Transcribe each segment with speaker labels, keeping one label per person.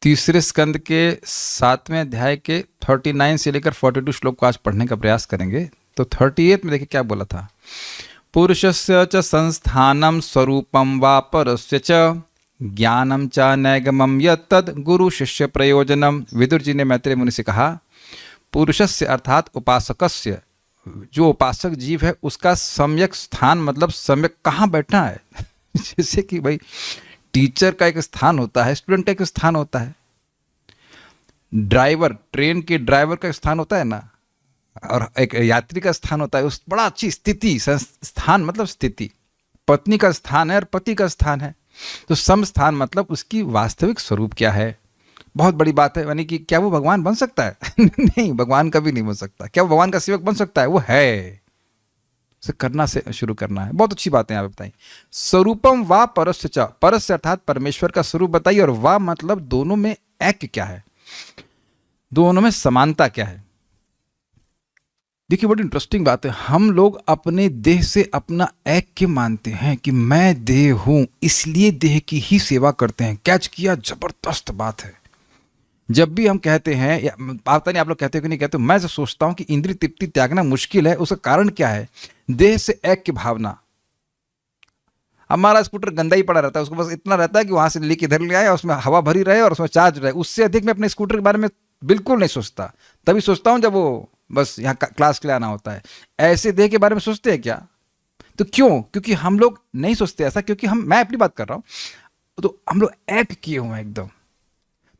Speaker 1: तीसरे स्कंद के 7वें अध्याय के 39 से लेकर 42 श्लोक को आज पढ़ने का प्रयास करेंगे। तो 38 में देखिए क्या बोला था। पुरुषस्य च संस्थानम स्वरूपम वा परस्य च ज्ञानम च नैगमम यत्तद् गुरु शिष्य प्रयोजनम। विदुर जी ने मैत्रेय मुनि से कहा, पुरुषस्य अर्थात उपासकस्य, जो उपासक जीव है उसका सम्यक स्थान मतलब सम्यक कहाँ बैठना है। जैसे कि भाई टीचर का एक स्थान होता है, स्टूडेंट का एक स्थान होता है, ड्राइवर ट्रेन के ड्राइवर का स्थान होता है ना, और एक यात्री का स्थान होता है। उस बड़ा अच्छी स्थिति, स्थान मतलब स्थिति। पत्नी का स्थान है और पति का स्थान है। तो सम स्थान मतलब उसकी वास्तविक स्वरूप क्या है। बहुत बड़ी बात है। यानी कि क्या वो भगवान बन सकता है? नहीं, भगवान कभी नहीं बन सकता। क्या वो भगवान का सेवक बन सकता है? वो है, उसे करना से शुरू करना है। बहुत अच्छी बात है यहाँ पे बताई। स्वरूपम वा परस्य च, परस्य अर्थात परमेश्वर का स्वरूप बताइए, और वा मतलब दोनों में ऐक्य क्या है, दोनों में समानता क्या है। देखिए बड़ी इंटरेस्टिंग बात है। हम लोग अपने देह से अपना ऐक्य मानते हैं कि मैं देह हूं, इसलिए देह की ही सेवा करते हैं। कैच किया? जबरदस्त बात है। जब भी हम कहते हैं, या पता नहीं आप लोग कहते हो कि नहीं कहते हो, मैं जो सोचता हूं कि इंद्रिय तृप्ति त्यागना मुश्किल है, उसका कारण क्या है? देह से ऐक्य भावना। हमारा स्कूटर गंदा ही पड़ा रहता है, उसको बस इतना रहता है कि वहां से लेके इधर ले आए, उसमें हवा भरी रहे और उसमें चार्ज रहे। उससे अधिक मैं अपने स्कूटर के बारे में बिल्कुल नहीं सोचता। तभी सोचता हूं जब वो बस यहाँ क्लास के लिए आना होता है। ऐसे देह के बारे में सोचते हैं क्या? तो क्यों? क्योंकि हम लोग नहीं सोचते ऐसा, क्योंकि मैं अपनी बात कर रहा हूं, तो हम लोग ऐक्ट किए हुए हैं एकदम।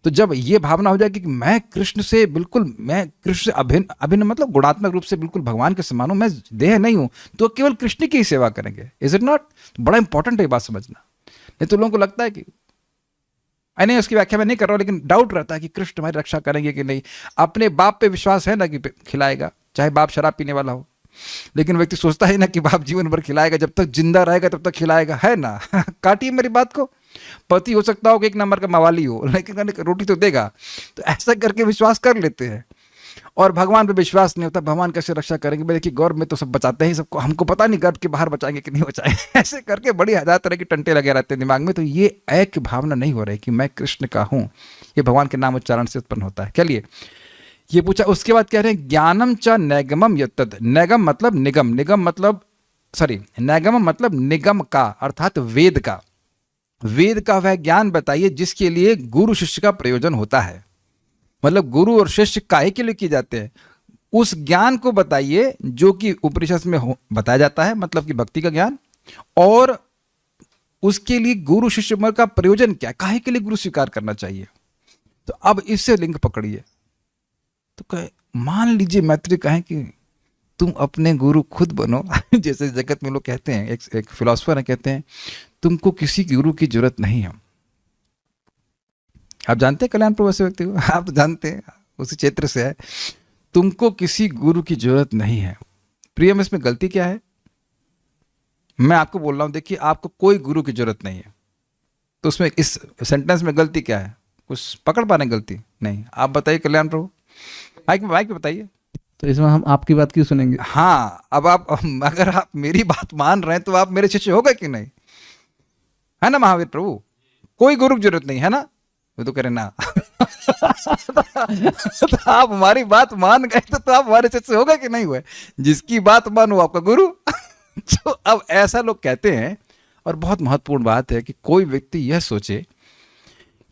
Speaker 1: तो जब ये भावना हो जाएगी कि मैं कृष्ण से बिल्कुल, मैं कृष्ण से अभिन्न, अभिन्न मतलब गुणात्मक रूप से बिल्कुल भगवान के समान हूं, मैं देह नहीं हूं, तो केवल कृष्ण की ही सेवा करेंगे। Is it not? बड़ा इंपॉर्टेंट है ये बात समझना। नहीं तो लोगों को लगता है कि, नहीं उसकी व्याख्या मैं नहीं कर रहा हूं, लेकिन डाउट रहता है कि कृष्ण हमारी रक्षा करेंगे कि नहीं। अपने बाप पे विश्वास है ना कि खिलाएगा, चाहे बाप शराब पीने वाला हो। लेकिन व्यक्ति सोचता है ना कि बाप जीवन भर खिलाएगा, जब तक जिंदा रहेगा तब तक खिलाएगा, है ना। काटिए मेरी बात को। पति हो सकता हो कि 1 नंबर का मवाली हो, लेकिन रोटी तो देगा। तो ऐसा करके विश्वास कर लेते हैं, और भगवान पे विश्वास नहीं होता। भगवान कैसे रक्षा करेंगे? भाई देखिए, गर्भ में तो सब बचाते हैं सबको, हमको पता नहीं गर्भ के बाहर बचाएंगे कि नहीं बचाएंगे। ऐसे करके बड़ी हजार तरह की टंटे लगे रहते हैं दिमाग में। तो ये ऐक्य भावना नहीं हो रही कि मैं कृष्ण का हूं। ये भगवान के नाम उच्चारण से उत्पन्न होता है। चलिए, ये पूछा। उसके बाद कह रहे हैं ज्ञानम च नैगमम यत्तद्। नैगम मतलब निगम, निगम मतलब नैगम मतलब निगम का, अर्थात वेद का। वेद का वह ज्ञान बताइए जिसके लिए गुरु शिष्य का प्रयोजन होता है। मतलब गुरु और शिष्य काहे के लिए किए जाते हैं? उस ज्ञान को बताइए जो कि उपनिषद में बताया जाता है, मतलब कि भक्ति का ज्ञान। और उसके लिए गुरु शिष्य का प्रयोजन क्या है, काहे के लिए गुरु स्वीकार करना चाहिए। तो अब इससे लिंक पकड़िए। तो कहे, मान लीजिए मैत्रेय कहें कि तुम अपने गुरु खुद बनो। जैसे जगत में लोग कहते हैं, एक फिलोसफर है, कहते हैं तुमको किसी गुरु की जरूरत नहीं है। आप जानते हैं कल्याण प्रभु ऐसे व्यक्ति को? आप तो जानते हैं, उसी क्षेत्र से है। तुमको किसी गुरु की जरूरत नहीं है। प्रियम, इसमें गलती क्या है? मैं आपको बोल रहा हूं, देखिए आपको कोई गुरु की जरूरत नहीं है। तो उसमें इस सेंटेंस में गलती क्या है? कुछ पकड़ पा रहे हैं गलती? नहीं। आप बताइए कल्याण प्रभु, माइक पे बताइए।
Speaker 2: तो इसमें हम आपकी बात क्यों सुनेंगे?
Speaker 1: हाँ, अब आप अगर आप मेरी बात मान रहे हैं तो आप मेरे शिष्य हो गए कि नहीं? है ना महावीर प्रभु? कोई गुरु की जरूरत नहीं है ना? वो तो कह रहे ना। तो आप हमारी बात मान गए तो आप हमारे शिष्य हो गए कि नहीं हुए? जिसकी बात मानो आपका गुरु। तो अब ऐसा लोग कहते हैं। और बहुत महत्वपूर्ण बात है कि कोई व्यक्ति यह सोचे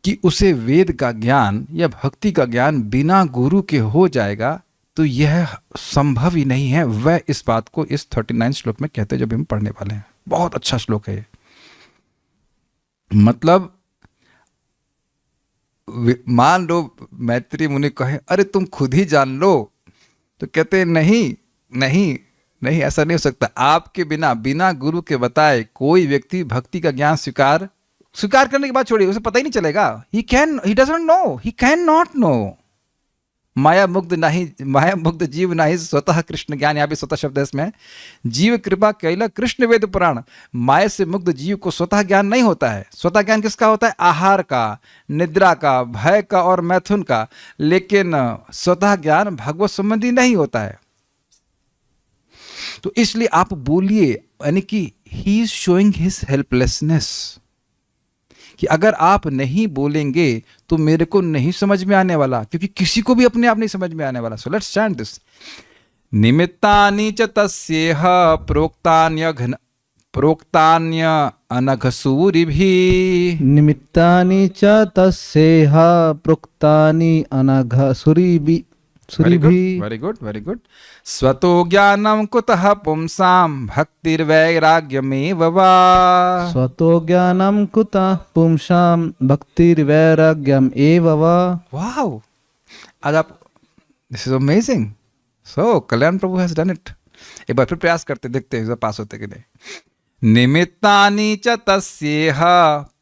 Speaker 1: कि उसे वेद का ज्ञान या भक्ति का ज्ञान बिना गुरु के हो जाएगा, तो यह संभव ही नहीं है। वह इस बात को इस 39 श्लोक में कहते हैं, जब हम पढ़ने वाले हैं। बहुत अच्छा श्लोक है ये। मतलब मान लो मैत्रेय मुनि कहे, अरे तुम खुद ही जान लो, तो कहते हैं नहीं नहीं नहीं, ऐसा नहीं हो सकता। आपके बिना गुरु के बताए कोई व्यक्ति भक्ति का ज्ञान स्वीकार करने के बाद छोड़िए, उसे पता ही नहीं चलेगा। He doesn't know, he can not know. माया मुग्ध जीव नहीं स्वतः कृष्ण ज्ञान। यहाँ भी स्वतः शब्द है इसमें। जीव कृपा कैला कृष्ण वेद पुराण। माया से मुग्ध जीव को स्वतः ज्ञान नहीं होता है। स्वतः ज्ञान किसका होता है? आहार का, निद्रा का, भय का और मैथुन का। लेकिन स्वतः ज्ञान भगवत संबंधी नहीं होता है। तो इसलिए आप बोलिए, यानी कि he is showing his helplessness, कि अगर आप नहीं बोलेंगे तो मेरे को नहीं समझ में आने वाला, क्योंकि किसी को भी अपने आप नहीं समझ में आने वाला. So let's chant this. निमित्तानि च तस्येह प्रोक्तान्य अनघसूरिभिः.
Speaker 2: निमित्तानि च तस्येह प्रोक्तानि अनघसूरिभिः.
Speaker 1: Very good very good. स्वतो ज्ञानं कुतः पुंसां भक्तिर्वैराग्यमेव वा.
Speaker 2: स्वतो ज्ञानं कुतः पुंसां भक्तिर्वैराग्यम एव वा.
Speaker 1: वाओ, आज आप, this is amazing. So Kalyan Prabhu has done it. एक बार फिर प्रयास करते, देखते हैं पास होते कि नहीं. निमित्तानि च तस्येह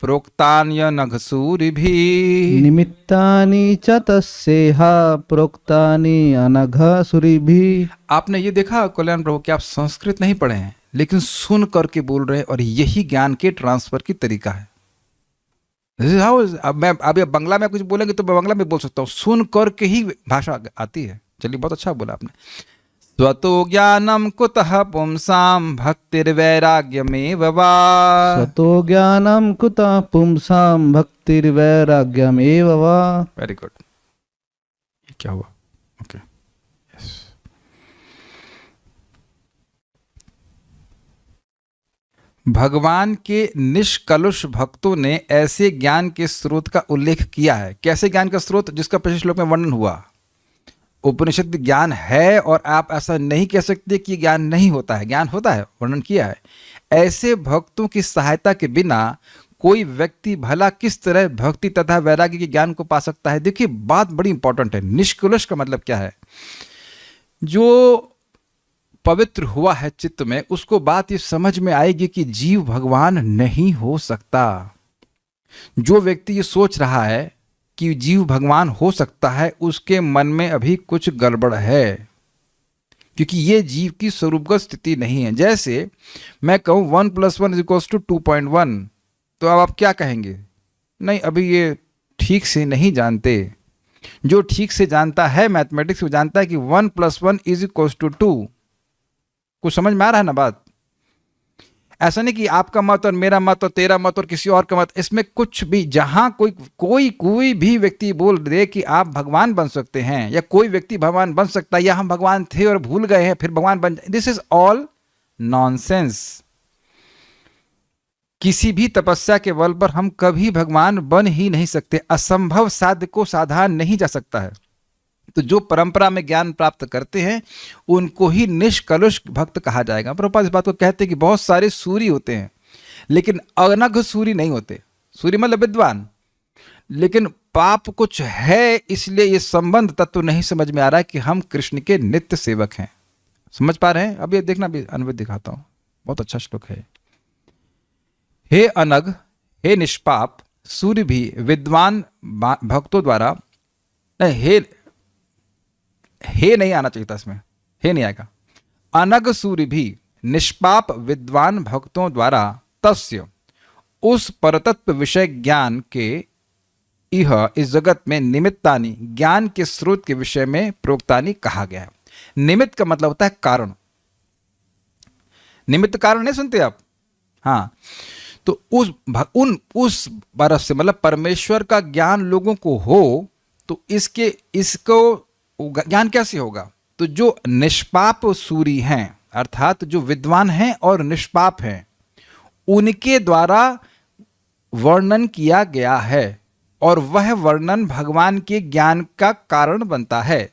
Speaker 1: प्रोक्तान्य नघसूरिभिः.
Speaker 2: निमित्तानि च तस्येह प्रोक्तानि अनघसूरिभिः.
Speaker 1: आपने ये देखा कल्याण प्रभु कि आप संस्कृत नहीं पढ़े हैं, लेकिन सुन करके बोल रहे हैं, और यही ज्ञान के ट्रांसफर की तरीका है. This is how, अब मैं अभी बंगला में कुछ बोलेंगे तो मैं बंगला में बोल सकता हूँ, सुन करके ही भाषा आती है. चलिए, बहुत अच्छा बोला आपने. स्वतो ज्ञानं कुतः पुंसां भक्तिर्वैराग्यमेव वा.
Speaker 2: स्वतो ज्ञानं कुतः पुंसां भक्तिर्वैराग्यम एव वा.
Speaker 1: Very good. ये क्या हुआ? Okay, yes. भगवान के निष्कलुष भक्तों ने ऐसे ज्ञान के स्रोत का उल्लेख किया है. कैसे ज्ञान का स्रोत? जिसका पिछले श्लोक में वर्णन हुआ. उपनिषद ज्ञान है, और आप ऐसा नहीं कह सकते कि ज्ञान नहीं होता है. ज्ञान होता है, वर्णन किया है. ऐसे भक्तों की सहायता के बिना कोई व्यक्ति भला किस तरह भक्ति तथा वैराग्य के ज्ञान को पा सकता है? देखिए, बात बड़ी इंपॉर्टेंट है. निष्कलुष का मतलब क्या है? जो पवित्र हुआ है चित्त में, उसको बात ये समझ में आएगी कि जीव भगवान नहीं हो सकता. जो व्यक्ति ये सोच रहा है कि जीव भगवान हो सकता है, उसके मन में अभी कुछ गड़बड़ है, क्योंकि ये जीव की स्वरूपगत स्थिति नहीं है. जैसे मैं कहूँ 1 + 1 = 2.1, तो अब आप क्या कहेंगे? नहीं, अभी ये ठीक से नहीं जानते. जो ठीक से जानता है मैथमेटिक्स, वो जानता है कि 1 + 1 = 2. कुछ समझ में आ रहा है ना बात? ऐसा नहीं कि आपका मत और मेरा मत और तेरा मत और किसी और का मत, इसमें कुछ भी, जहां कोई भी व्यक्ति बोल दे कि आप भगवान बन सकते हैं, या कोई व्यक्ति भगवान बन सकता है, या हम भगवान थे और भूल गए हैं फिर भगवान बन, दिस इज ऑल नॉनसेंस. किसी भी तपस्या के बल पर हम कभी भगवान बन ही नहीं सकते. असंभव साध्य को साधा नहीं जा सकता है. तो जो परंपरा में ज्ञान प्राप्त करते हैं, उनको ही निष्कलुष भक्त कहा जाएगा. प्रभुपाद इस बात को कहते हैं कि बहुत सारे सूरी होते हैं, लेकिन अनघ सूरी नहीं होते. सूरी मतलब विद्वान, लेकिन पाप कुछ है, इसलिए ये संबंध तत्व नहीं समझ में आ रहा है कि हम कृष्ण के नित्य सेवक हैं. समझ पा रहे हैं? अब ये देखना, भी अनुवाद दिखाता हूं, बहुत अच्छा श्लोक है. हे अनघ, हे निष्पाप सूर्य भी विद्वान भक्तों द्वारा, नहीं, हे नहीं आना चाहिए था इसमें, हे नहीं आएगा. अनघ सूर्य भी निष्पाप विद्वान भक्तों द्वारा तस्य, उस परतत्व विषय ज्ञान के, यह इस जगत में निमित्तानि, ज्ञान के स्रोत के विषय में प्रोक्तानि कहा गया है. निमित्त का मतलब होता है कारण. निमित्त कारण नहीं सुनते आप? हाँ, तो उस बरस से, मतलब परमेश्वर का ज्ञान लोगों को हो, तो इसको ज्ञान कैसे होगा? तो जो निष्पाप सूरी हैं, अर्थात जो विद्वान हैं और निष्पाप हैं, उनके द्वारा वर्णन किया गया है, और वह वर्णन भगवान के ज्ञान का कारण बनता है.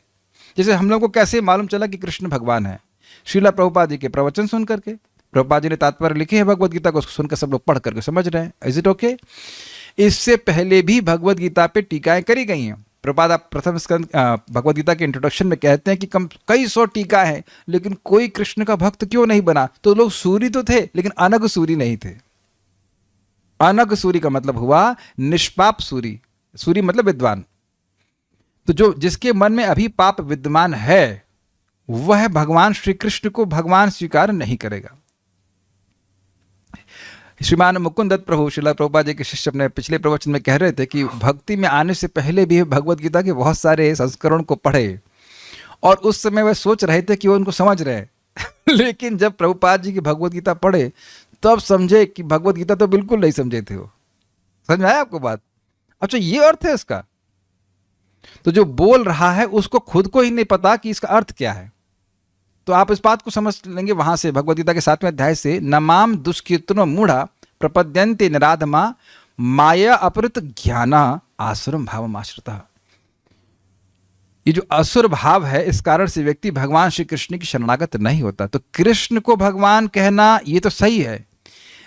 Speaker 1: जैसे हम लोग को कैसे मालूम चला कि कृष्ण भगवान है? श्रीला प्रभुपाद जी के प्रवचन सुन करके. प्रभुपाद जी ने तात्पर्य लिखे हैं भगवद गीता को, सुनकर सब लोग पढ़ करके समझ रहे हैं. Is it okay? इससे पहले भी भगवद गीता पे टीकाएं करी गई हैं. प्रभुपाद आप प्रथम स्कंद भगवद गीता के इंट्रोडक्शन में कहते हैं कि कई 100 टीका हैं, लेकिन कोई कृष्ण का भक्त क्यों नहीं बना? तो लोग सूरी तो थे, लेकिन अनघ सूरी नहीं थे. अनघ सूरी का मतलब हुआ निष्पाप सूरी. सूरी मतलब विद्वान. तो जिसके मन में अभी पाप विद्यमान है, वह भगवान श्री कृष्ण को भगवान स्वीकार नहीं करेगा. श्रीमान मुकुंद दत्त प्रभु श्रीला प्रभुपाद जी के शिष्य अपने पिछले प्रवचन में कह रहे थे कि भक्ति में आने से पहले भी भगवद गीता के बहुत सारे संस्करण को पढ़े, और उस समय वह सोच रहे थे कि वो उनको समझ रहे हैं लेकिन जब प्रभुपाद जी की भगवद गीता पढ़े, तब समझे कि भगवद गीता तो बिल्कुल नहीं समझे थे वो. समझ में आया आपको बात? अच्छा, ये अर्थ है इसका। तो जो बोल रहा है उसको खुद को ही नहीं पता कि इसका अर्थ क्या है। तो आप इस बात को समझ लेंगे वहां से, भगवद गीता के 7वें अध्याय से, नमाम दुष्कीर्तनो मूढ़ा प्रपद्यन्ते निराधमा माया अपहृत ज्ञाना आसुरम भावम आश्रिता। ये जो असुर भाव है, इस कारण से व्यक्ति भगवान श्री कृष्ण की शरणागत नहीं होता। तो कृष्ण को भगवान कहना ये तो सही है,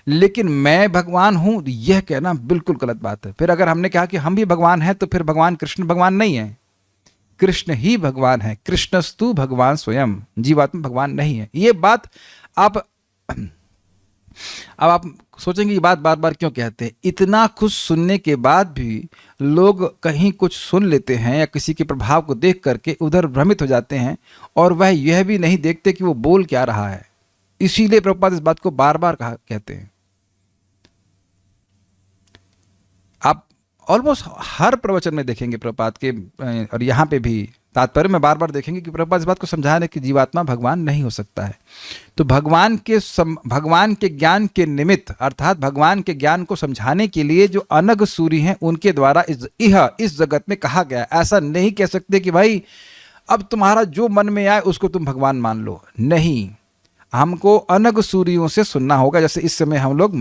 Speaker 1: लेकिन मैं भगवान हूं यह कहना बिल्कुल गलत बात है। फिर अगर हमने कहा कि हम भी भगवान हैं, तो फिर भगवान कृष्ण भगवान नहीं है, कृष्ण ही भगवान है। कृष्णस्तु भगवान स्वयं, जीवात्मा भगवान नहीं है। ये बात आप, अब आप सोचेंगे ये बात बार बार क्यों कहते हैं। इतना कुछ सुनने के बाद भी लोग कहीं कुछ सुन लेते हैं या किसी के प्रभाव को देख करके उधर भ्रमित हो जाते हैं, और वह यह भी नहीं देखते कि वो बोल क्या रहा है। इसीलिए प्रभुपाद इस बात को बार बार कहते हैं। आप ऑलमोस्ट हर प्रवचन में देखेंगे प्रभुपाद के, और यहाँ पे भी तात्पर्य में बार बार देखेंगे कि प्रभुपाद इस बात को समझा रहे कि जीवात्मा भगवान नहीं हो सकता है। तो भगवान के ज्ञान के निमित्त, अर्थात भगवान के ज्ञान को समझाने के लिए जो अनग सूरी हैं, उनके द्वारा इस जगत में कहा गया। ऐसा नहीं कह सकते कि भाई अब तुम्हारा जो मन में आए उसको तुम भगवान मान लो, नहीं। हमको अनग सूरियों से सुनना होगा। जैसे इस समय हम लोग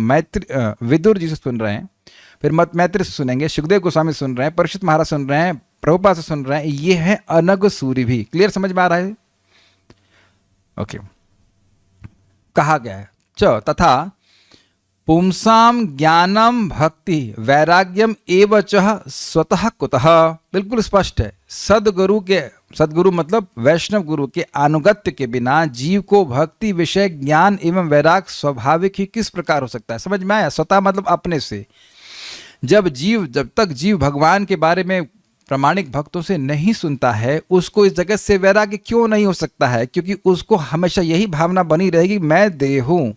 Speaker 1: विदुर जी से सुन रहे हैं, फिर मैत्री से सुनेंगे, सुखदेव गोस्वामी सुन रहे हैं, परीक्षित महाराज सुन रहे हैं, प्रभुपाद से सुन रहे हैं। ये है अनग सूरी भी। क्लियर, समझ में आ रहा है? ओके। कहा गया है तथा पुंसाम ज्ञानम भक्ति वैराग्यम एव च स्वतः कुतः। बिल्कुल स्पष्ट है। सदगुरु मतलब वैष्णव गुरु के अनुगत्य के बिना जीव को भक्ति, विषय, ज्ञान एवं वैराग स्वाभाविक ही किस प्रकार हो सकता है? समझ में आया? स्वतः मतलब अपने से। जब तक जीव भगवान के बारे में प्रामाणिक भक्तों से नहीं सुनता है, उसको इस जगत से वैराग्य क्यों नहीं हो सकता है? क्योंकि उसको हमेशा यही भावना बनी रहेगी, मैं देह हूं।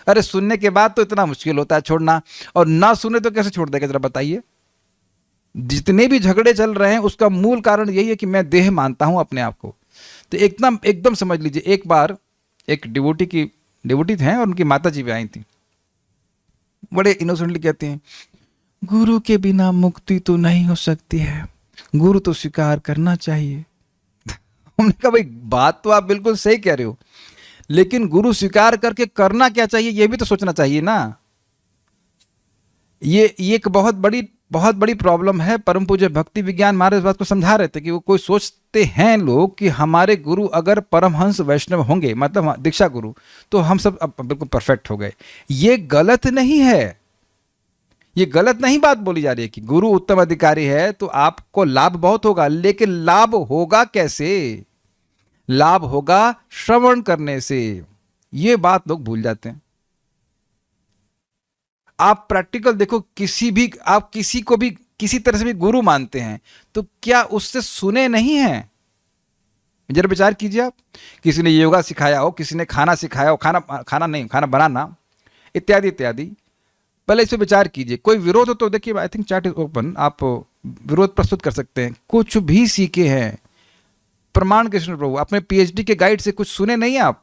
Speaker 1: अरे सुनने के बाद तो इतना मुश्किल होता है छोड़ना, और ना सुने तो कैसे छोड़ देगा, जरा बताइए। जितने भी झगड़े चल रहे हैं उसका मूल कारण यही है कि मैं देह मानता हूं अपने आप को। तो एकदम समझ लीजिए। एक बार एक डिवोटी थे और उनकी माता जी भी आई थी। बड़े इनोसेंटली कहते हैं, गुरु के बिना मुक्ति तो नहीं हो सकती है, गुरु तो स्वीकार करना चाहिए। हमने कहा भाई बात तो आप बिल्कुल सही कह रहे हो, लेकिन गुरु स्वीकार करके करना क्या चाहिए ये भी तो सोचना चाहिए ना। ये एक बहुत बड़ी प्रॉब्लम है। परम पूज्य भक्ति विज्ञान महाराज इस बात को समझा रहे थे कि वो कोई सोचते हैं लोग कि हमारे गुरु अगर परमहंस वैष्णव होंगे, मतलब दीक्षा गुरु, तो हम सब अब बिल्कुल परफेक्ट हो गए। ये गलत नहीं है, ये गलत नहीं बात बोली जा रही है कि गुरु उत्तम अधिकारी है तो आपको लाभ बहुत होगा, लेकिन लाभ होगा कैसे? लाभ होगा श्रवण करने से। ये बात लोग भूल जाते हैं। आप प्रैक्टिकल देखो, आप किसी को भी किसी तरह से भी गुरु मानते हैं तो क्या उससे सुने नहीं हैं? जरा विचार कीजिए आप। किसी ने योगा सिखाया हो, किसी ने खाना सिखाया हो, खाना बनाना इत्यादि इत्यादि, पहले इस पर विचार कीजिए। कोई विरोध हो तो देखिए, I think chat is open, आप विरोध प्रस्तुत कर सकते हैं। कुछ भी सीखे हैं प्रमाण कृष्ण प्रभु, अपने पीएचडी के गाइड से कुछ सुने नहीं आप?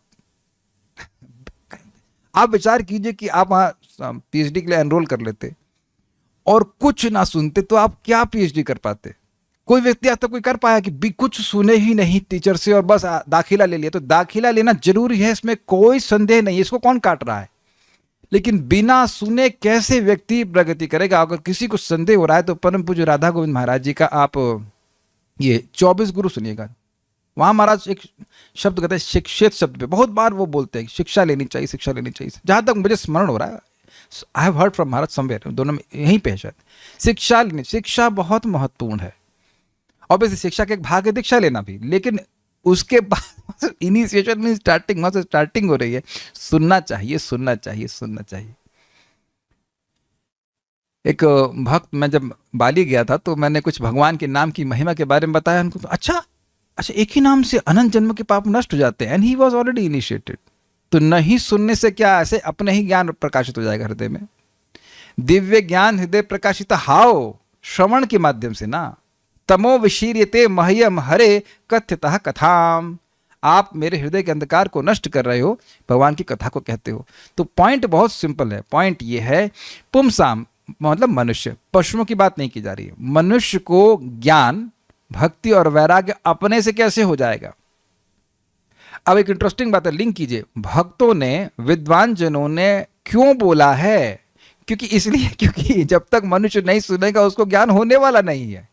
Speaker 1: आप विचार कीजिए कि आप वहां पीएचडी के लिए एनरोल कर लेते और कुछ ना सुनते तो आप क्या पीएचडी कर पाते? कोई व्यक्ति आज तक कोई कर पाया कि कुछ सुने ही नहीं टीचर से और बस दाखिला ले लिया? तो दाखिला लेना जरूरी है, इसमें कोई संदेह नहीं, इसको कौन काट रहा है। लेकिन बिना सुने कैसे व्यक्ति प्रगति करेगा? अगर किसी को संदेह हो रहा है तो परम पूज्य राधा गोविंद महाराज जी का आप ये 24 गुरु सुनिएगा। वहां महाराज एक शब्द कहते हैं शिक्षित शब्द पे, बहुत बार वो बोलते हैं शिक्षा लेनी चाहिए, शिक्षा लेनी चाहिए। जहां तक मुझे स्मरण हो रहा है, I have heard from Maharaj somewhere, दोनों में यहीं पे है शायद। शिक्षा बहुत महत्वपूर्ण है। ऑब्वियसली शिक्षा के एक भाग है दीक्षा लेना भी, लेकिन उसके बाद इनिशिएशन में स्टार्टिंग हो रही है। सुनना चाहिए, सुनना चाहिए, सुनना चाहिए। एक भक्त, मैं जब बाली गया था तो मैंने कुछ भगवान के नाम की महिमा के बारे में बताया उनको। तो अच्छा एक ही नाम से अनंत जन्म के पाप नष्ट हो जाते हैं। And he was already initiated. तो नहीं सुनने से क्या, ऐसे अपने ही ज्ञान प्रकाशित हो जाएगा हृदय में। दिव्य ज्ञान हृदय प्रकाशित हाओ, श्रवण के माध्यम से ना। तमो विशीर्यते मह्यम हरे कथ्यतः कथाम। आप मेरे हृदय के अंधकार को नष्ट कर रहे हो, भगवान की कथा को कहते हो। तो पॉइंट बहुत सिंपल है। पॉइंट ये है, पुमसाम मतलब मनुष्य, पशुओं की बात नहीं की जा रही है। मनुष्य को ज्ञान, भक्ति और वैराग्य अपने से कैसे हो जाएगा? अब एक इंटरेस्टिंग बात है, लिंक कीजिए। भक्तों ने, विद्वान जनों ने क्यों बोला है? क्योंकि इसलिए, क्योंकि जब तक मनुष्य नहीं सुनेगा उसको ज्ञान होने वाला नहीं है।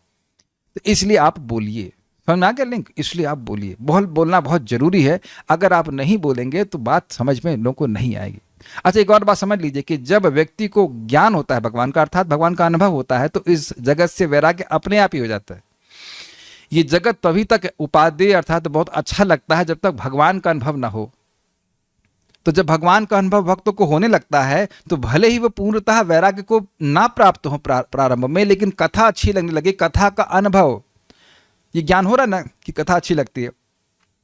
Speaker 1: तो इसलिए आप बोलिए। समझ में आ गया लिंक? इसलिए आप बोलिए। बोलना बहुत जरूरी है। अगर आप नहीं बोलेंगे तो बात समझ में लोगों को नहीं आएगी। अच्छा, एक और बात समझ लीजिए कि जब व्यक्ति को ज्ञान होता है भगवान का, अर्थात भगवान का अनुभव होता है, तो इस जगत से वैराग्य अपने आप ही हो जाता है। ये जगत तभी तक उपादेय अर्थात बहुत अच्छा लगता है जब तक भगवान का अनुभव ना हो। तो जब भगवान का अनुभव भक्तों को होने लगता है तो भले ही वो पूर्णतः वैराग्य को ना प्राप्त हो प्रारंभ में, लेकिन कथा अच्छी लगने लगे, कथा का अनुभव, ये ज्ञान हो रहा है ना कि कथा अच्छी लगती है,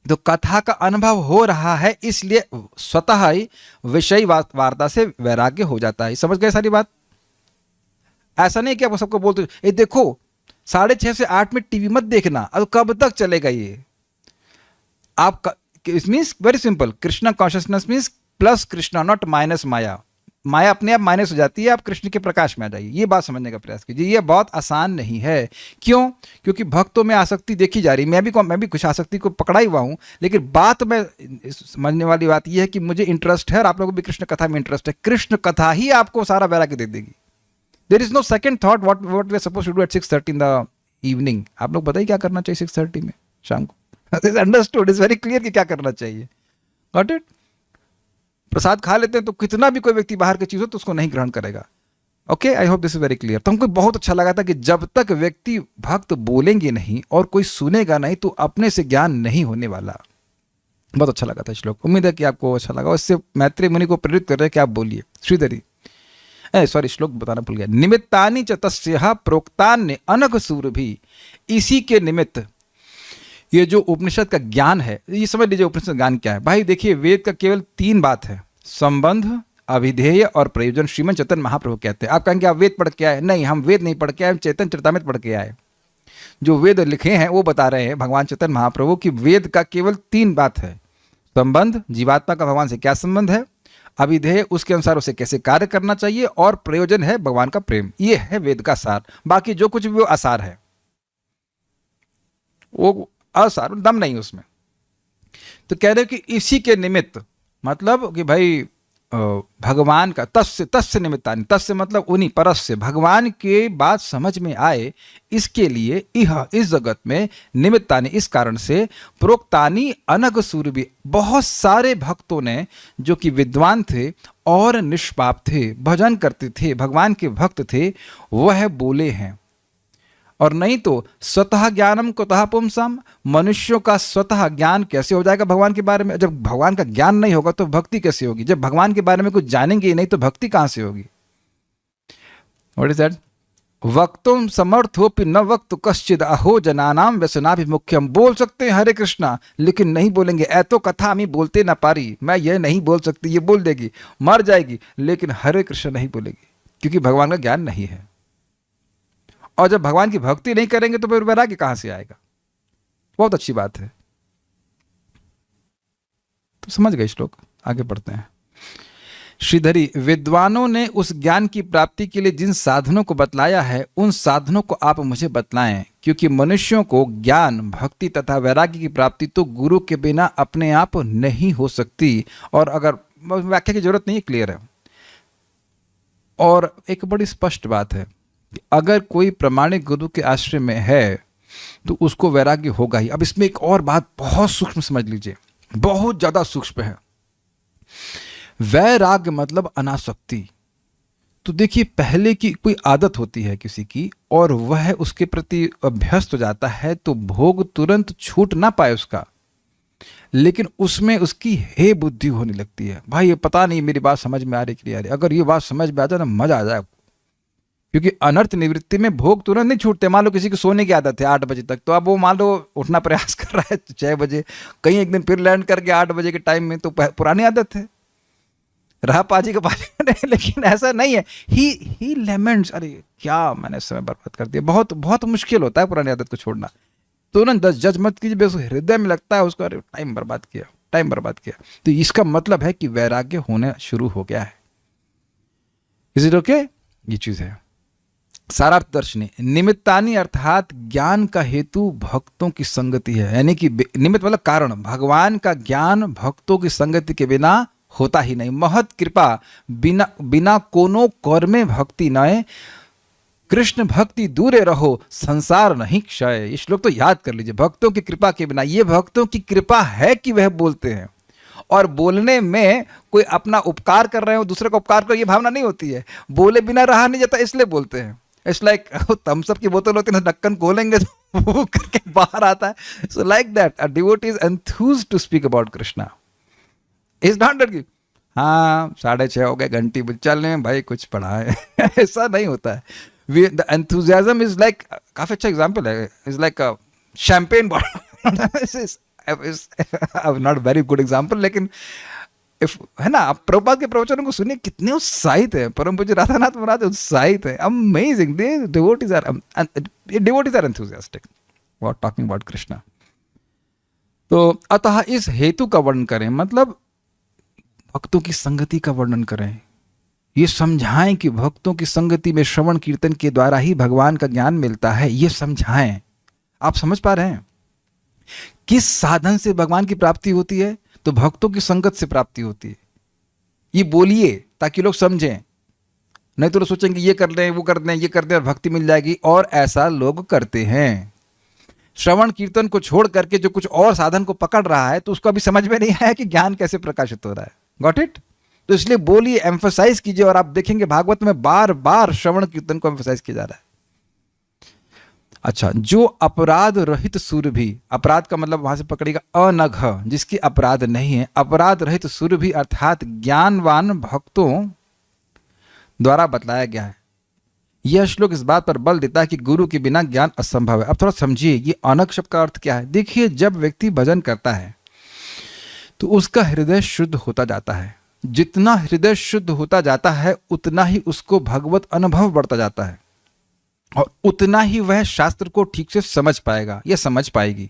Speaker 1: तो कथा का अनुभव हो रहा है, इसलिए स्वतः ही विषय वार्ता से वैराग्य हो जाता है। समझ गए सारी बात? ऐसा नहीं कि आप सबको बोलते ये देखो 6:30 से 8 में टीवी मत देखना, अब कब तक चलेगा ये? आप it means very simple, Krishna consciousness means plus Krishna, not minus Maya. Maya अपने आप माइनस हो जाती है, आप कृष्ण के प्रकाश में आ जाइए। ये बात समझने का प्रयास कीजिए। ये बहुत आसान नहीं है। क्यों? क्योंकि भक्तों में आसक्ति देखी जा रही। मैं भी कुछ आसक्ति को पकड़ा ही हुआ हूँ, लेकिन बात में समझने वाली बात यह है कि मुझे इंटरेस्ट है और आप लोगों को भी कृष्ण कथा में इंटरेस्ट है। कृष्ण कथा ही आपको सारा वैराग्य दे देगी। There is no second thought what we are supposed to do at 6:30 in the evening. आप लोग बताइए क्या करना चाहिए 6:30 में शाम को? Is understood, is very clear कि क्या करना चाहिए। Got it? प्रसाद खा लेते हैं तो कितना भी कोई व्यक्ति बाहर की चीज हो तो उसको नहीं ग्रहण करेगा। Okay, I hope this is very clear. तो हमको बहुत अच्छा लगा था कि जब तक व्यक्ति भक्त बोलेंगे नहीं और कोई सुनेगा नहीं तो अपने से ज्ञान नहीं होने वाला। बहुत अच्छा लगा था श्लोक, उम्मीद है कि आपको अच्छा लगा। इससे मैत्रेय मुनि को प्रेरित कर रहे हैं कि आप बोलिए। श्रीधरी सॉरी, श्लोक बताना भूल गया। निमित्तानि च तस्यः प्रोक्तान्य अनघ सूरभि। इसी के निमित्त ये जो उपनिषद का ज्ञान है, ये समझ लीजिए उपनिषद ज्ञान क्या है। भाई देखिए, वेद का केवल 3 बात है, संबंध, अभिधेय और प्रयोजन। श्रीमद् चैतन्य महाप्रभु कहते हैं। आप कहेंगे आप वेद पढ़ के आए? नहीं, हम वेद नहीं पढ़ के आए, हम चैतन्य चरितामृत पढ़ के आए। जो वेद लिखे हैं वो बता रहे हैं भगवान चैतन्य महाप्रभु की वेद का केवल 3 बात है। संबंध, जीवात्मा का भगवान से क्या संबंध है, अभिधेय, उसके अनुसार उसे कैसे कार्य करना चाहिए, और प्रयोजन है भगवान का प्रेम। ये है वेद का सार। बाकी जो कुछ भी वो आसार है, वो असार, दम नहीं उसमें। तो कह रहे कि इसी के निमित्त, मतलब कि भाई भगवान का तस्य निमित्तानि, तस्य मतलब उन्हीं, परस्य, भगवान के बात समझ में आए, इसके लिए इस जगत में निमित्तानि, इस कारण से प्रोक्तानि अनघ सूरभि, बहुत सारे भक्तों ने जो कि विद्वान थे और निष्पाप थे, भजन करते थे, भगवान के भक्त थे, वह बोले हैं। और नहीं तो स्वतः ज्ञानम कुतः पुंसाम, मनुष्यों का स्वतः ज्ञान कैसे हो जाएगा भगवान के बारे में? जब भगवान का ज्ञान नहीं होगा तो भक्ति कैसे होगी? जब भगवान के बारे में कुछ जानेंगे ही नहीं तो भक्ति कहां से होगी? What is that? वक्तुम समर्थोपि न वक्त कश्चिद अहो जनानाम व्यसनाभिमुख्यम। बोल सकते हैं हरे कृष्णा, लेकिन नहीं बोलेंगे। ऐ तो कथा हमें बोलते ना पारी, मैं ये नहीं बोल सकती, ये बोल देगी, मर जाएगी, लेकिन हरे कृष्ण नहीं बोलेगी, क्योंकि भगवान का ज्ञान नहीं है। और जब भगवान की भक्ति नहीं करेंगे तो फिर वैराग्य कहां से आएगा? बहुत अच्छी बात है। तो समझ गए श्लोक, आगे पढ़ते हैं। श्रीधरी, विद्वानों ने उस ज्ञान की प्राप्ति के लिए जिन साधनों को बतलाया है, उन साधनों को आप मुझे बतलाएं, क्योंकि मनुष्यों को ज्ञान, भक्ति तथा वैराग्य की प्राप्ति तो गुरु के बिना अपने आप नहीं हो सकती। और अगर व्याख्या की जरूरत नहीं है, क्लियर है। और एक बड़ी स्पष्ट बात है, अगर कोई प्रमाणिक गुरु के आश्रय में है तो उसको वैराग्य होगा ही। अब इसमें एक और बात बहुत सूक्ष्म समझ लीजिए, बहुत ज्यादा सूक्ष्म है। वैराग्य मतलब अनासक्ति। तो देखिए, पहले की कोई आदत होती है किसी की और वह उसके प्रति अभ्यस्त हो जाता है तो भोग तुरंत छूट ना पाए उसका, लेकिन उसमें उसकी हे बुद्धि होने लगती है। भाई ये पता नहीं मेरी बात समझ में आ रही कि नहीं आ रही। अगर ये बात समझ में आ जाए ना, मजा आ जाए। क्योंकि अनर्थ निवृत्ति में भोग तुरंत नहीं छूटते। मान लो किसी की सोने की आदत है 8 बजे तक, तो अब वो मान लो उठना प्रयास कर रहा है 6 बजे, कहीं एक दिन फिर लैंड करके 8 बजे के टाइम में, तो पुरानी आदत है, रहा पाजी का पाजी नहीं। लेकिन ऐसा नहीं है। ही लेमेंट्स, अरे क्या मैंने समय बर्बाद कर दिया। बहुत बहुत मुश्किल होता है पुरानी आदत को छोड़ना। तुरंत जज मत कीजिए, हृदय में लगता है उसको, अरे टाइम बर्बाद किया। तो इसका मतलब है कि वैराग्य होना शुरू हो गया है। Is it okay? ये चीज है। सारार्थ दर्शनी निमित्तानि अर्थात ज्ञान का हेतु भक्तों की संगति है, यानी कि निमित्त मतलब कारण, भगवान का ज्ञान भक्तों की संगति के बिना होता ही नहीं। महत कृपा बिना बिना कोनो कर्मे भक्ति नए, कृष्ण भक्ति दूरे रहो संसार नहीं क्षय। ये श्लोक तो याद कर लीजिए। भक्तों की कृपा के बिना, ये भक्तों की कृपा है कि वह बोलते हैं, और बोलने में कोई अपना उपकार कर रहे हो, दूसरे का उपकार कर, ये भावना नहीं होती है। बोले बिना रहा नहीं जाता, इसलिए बोलते हैं। इट्स लाइक थम्स अप की बोतल होती है ना, ढक्कन खोलेंगे तो वो करके बाहर आता है। So like that a devotee is enthused to speak about Krishna. Is not that कि हाँ 6:30 हो गए, घंटी चलने में भाई कुछ पढ़ा है ऐसा नहीं होता है। द एंथुजियाज्म इज लाइक, काफी अच्छा एग्जांपल है, is like a champagne bottle. Not very good example, लेकिन इफ है ना, आप प्रभुपाद के प्रवचनों को सुनिए, कितने उत्साहित है परम पूज्य राधानाथ महाराज, उत्साहित है, amazing. They devotees are enthusiastic what talking about Krishna. तो अतः इस हेतु का वर्णन करें, मतलब भक्तों की संगति का वर्णन करें, ये समझाएं कि भक्तों की संगति में श्रवण कीर्तन के द्वारा ही भगवान का ज्ञान मिलता है, ये समझाएं। आप समझ पा रहे हैं किस साधन से भगवान की प्राप्ति होती है? तो भक्तों की संगत से प्राप्ति होती है। ये बोलिए ताकि लोग समझें, नहीं तो लोग सोचेंगे ये कर लें, वो कर दें, ये कर दें और भक्ति मिल जाएगी, और ऐसा लोग करते हैं। श्रवण कीर्तन को छोड़ करके जो कुछ और साधन को पकड़ रहा है, तो उसको अभी समझ में नहीं आया कि ज्ञान कैसे प्रकाशित हो रहा है। Got it? तो इसलिए बोलिए, एम्फसाइज कीजिए, और आप देखेंगे भागवत में बार बार श्रवण कीर्तन को एम्फसाइज किया जा रहा है। अच्छा, जो अपराध रहित सुरभि, अपराध का मतलब वहां से पकड़ेगा अनघ, जिसकी अपराध नहीं है, अपराध रहित सुरभि अर्थात ज्ञानवान भक्तों द्वारा बतलाया गया है। यह श्लोक इस बात पर बल देता है कि गुरु के बिना ज्ञान असंभव है। अब थोड़ा समझिए ये अनघ शब्द का अर्थ क्या है। देखिए, जब व्यक्ति भजन करता है तो उसका हृदय शुद्ध होता जाता है। जितना हृदय शुद्ध होता जाता है उतना ही उसको भगवत अनुभव बढ़ता जाता है, और उतना ही वह शास्त्र को ठीक से समझ पाएगा या समझ पाएगी,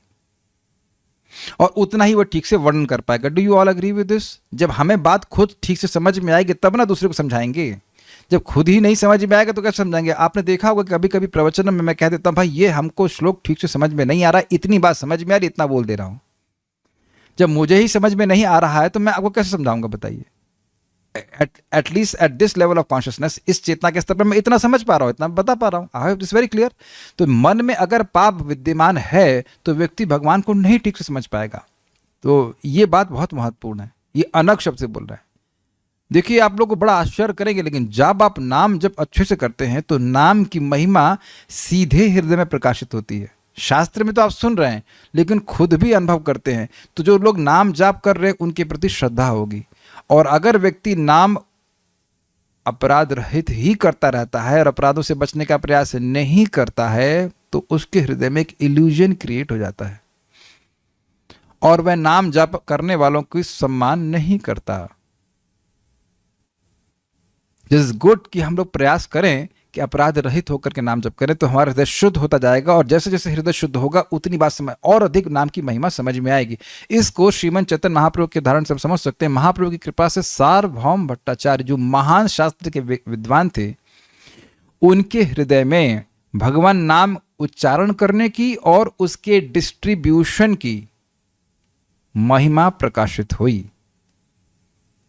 Speaker 1: और उतना ही वह ठीक से वर्णन कर पाएगा। Do you all agree with this? जब हमें बात खुद ठीक से समझ में आएगी तब ना दूसरे को समझाएंगे। जब खुद ही नहीं समझ में आएगा तो कैसे समझाएंगे? आपने देखा होगा कभी कभी प्रवचन में मैं कह देता हूं, भाई ये हमको श्लोक ठीक से समझ में नहीं आ रहा, इतनी बात समझ में आ रही, इतना बोल दे रहा हूं। जब मुझे ही समझ में नहीं आ रहा है तो मैं आपको कैसे समझाऊंगा बताइए? At least at this level of consciousness, इस चेतना के स्तर पर मैं इतना समझ पा रहा हूं, इतना बता पा रहा हूं। I hope it's very clear. तो मन में अगर पाप विद्यमान है तो व्यक्ति भगवान को नहीं ठीक से समझ पाएगा। तो ये बात बहुत महत्वपूर्ण है। ये अनघ शब्द से बोल रहा है। देखिए, आप लोग को बड़ा आश्चर्य करेंगे, लेकिन जब आप नाम जब अच्छे से करते हैं तो नाम की महिमा सीधे हृदय में प्रकाशित होती है। शास्त्र में तो आप सुन रहे हैं, लेकिन खुद भी अनुभव करते हैं। तो जो लोग नाम जाप कर रहे हैं उनके प्रति श्रद्धा होगी। और अगर व्यक्ति नाम अपराध रहित ही करता रहता है और अपराधों से बचने का प्रयास नहीं करता है, तो उसके हृदय में एक इल्यूजन क्रिएट हो जाता है, और वह नाम जाप करने वालों को सम्मान नहीं करता। इज गुड कि हम लोग प्रयास करें कि अपराध रहित होकर के नाम जप करें, तो हमारा हृदय शुद्ध होता जाएगा, और जैसे जैसे हृदय शुद्ध होगा उतनी बात समझ और अधिक नाम की महिमा समझ में आएगी। इसको श्रीमन चैतन्य महाप्रभु के उदाहरण से हम समझ सकते हैं। महाप्रभु की कृपा से सार्वभौम भट्टाचार्य, जो महान शास्त्र के विद्वान थे, उनके हृदय में भगवान नाम उच्चारण करने की और उसके डिस्ट्रीब्यूशन की महिमा प्रकाशित हुई।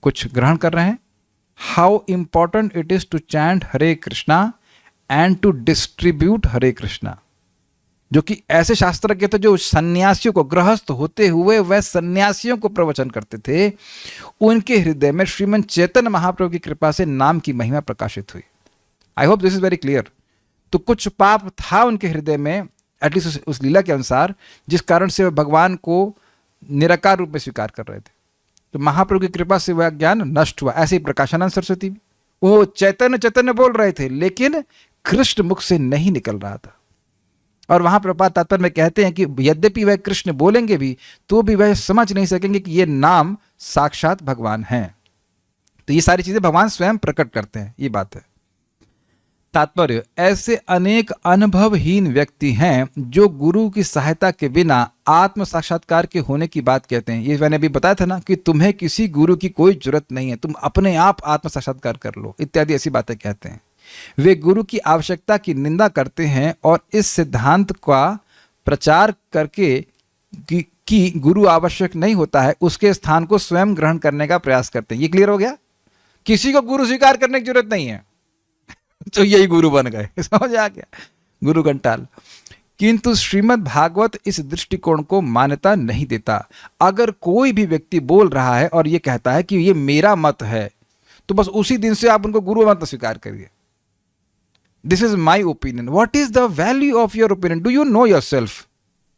Speaker 1: कुछ ग्रहण कर रहे हैं? How important it is to chant Hare Krishna and to distribute Hare Krishna, जो कि ऐसे शास्त्रज्ञ थे जो सन्यासियों को, गृहस्थ होते हुए वह सन्यासियों को प्रवचन करते थे। उनके हृदय में श्रीमन चैतन्य महाप्रभु की कृपा से नाम की महिमा प्रकाशित हुई। आई hope this is very clear. तो कुछ पाप था उनके हृदय में, एटलीस्ट उस लीला के अनुसार, जिस कारण से वह भगवान को निराकार रूप में स्वीकार कर रहे थे। तो महाप्रभु की कृपा से वह ज्ञान नष्ट हुआ। ऐसे ही प्रकाशानंद सरस्वती भी, वो चैतन्य बोल रहे थे, लेकिन कृष्ण मुख से नहीं निकल रहा था। और वहां प्रभुपाद तात्पर्य में कहते हैं कि यद्यपि वह कृष्ण बोलेंगे भी, तो भी वह समझ नहीं सकेंगे कि ये नाम साक्षात भगवान है। तो ये सारी चीजें भगवान स्वयं प्रकट करते हैं, ये बात है। तात्पर्य, ऐसे अनेक अनुभवहीन व्यक्ति हैं जो गुरु की सहायता के बिना आत्म साक्षात्कार के होने की बात कहते हैं। ये मैंने अभी बताया था ना कि तुम्हें किसी गुरु की कोई जरूरत नहीं है, तुम अपने आप आत्म साक्षात्कार कर लो, इत्यादि ऐसी बातें कहते हैं। वे गुरु की आवश्यकता की निंदा करते हैं और इस सिद्धांत का प्रचार करके कि गुरु आवश्यक नहीं होता है, उसके स्थान को स्वयं ग्रहण करने का प्रयास करते हैं। ये क्लियर हो गया? किसी को गुरु स्वीकार करने की जरूरत नहीं है, तो यही गुरु बन गए। समझ आ गया? गुरु घंटाल। किंतु श्रीमद् भागवत इस दृष्टिकोण को मान्यता नहीं देता। अगर कोई भी व्यक्ति बोल रहा है और ये कहता है कि ये मेरा मत है, तो बस उसी दिन से आप उनको गुरु मत स्वीकार करिए। This is my opinion. What is the value of your opinion? Do you know your self?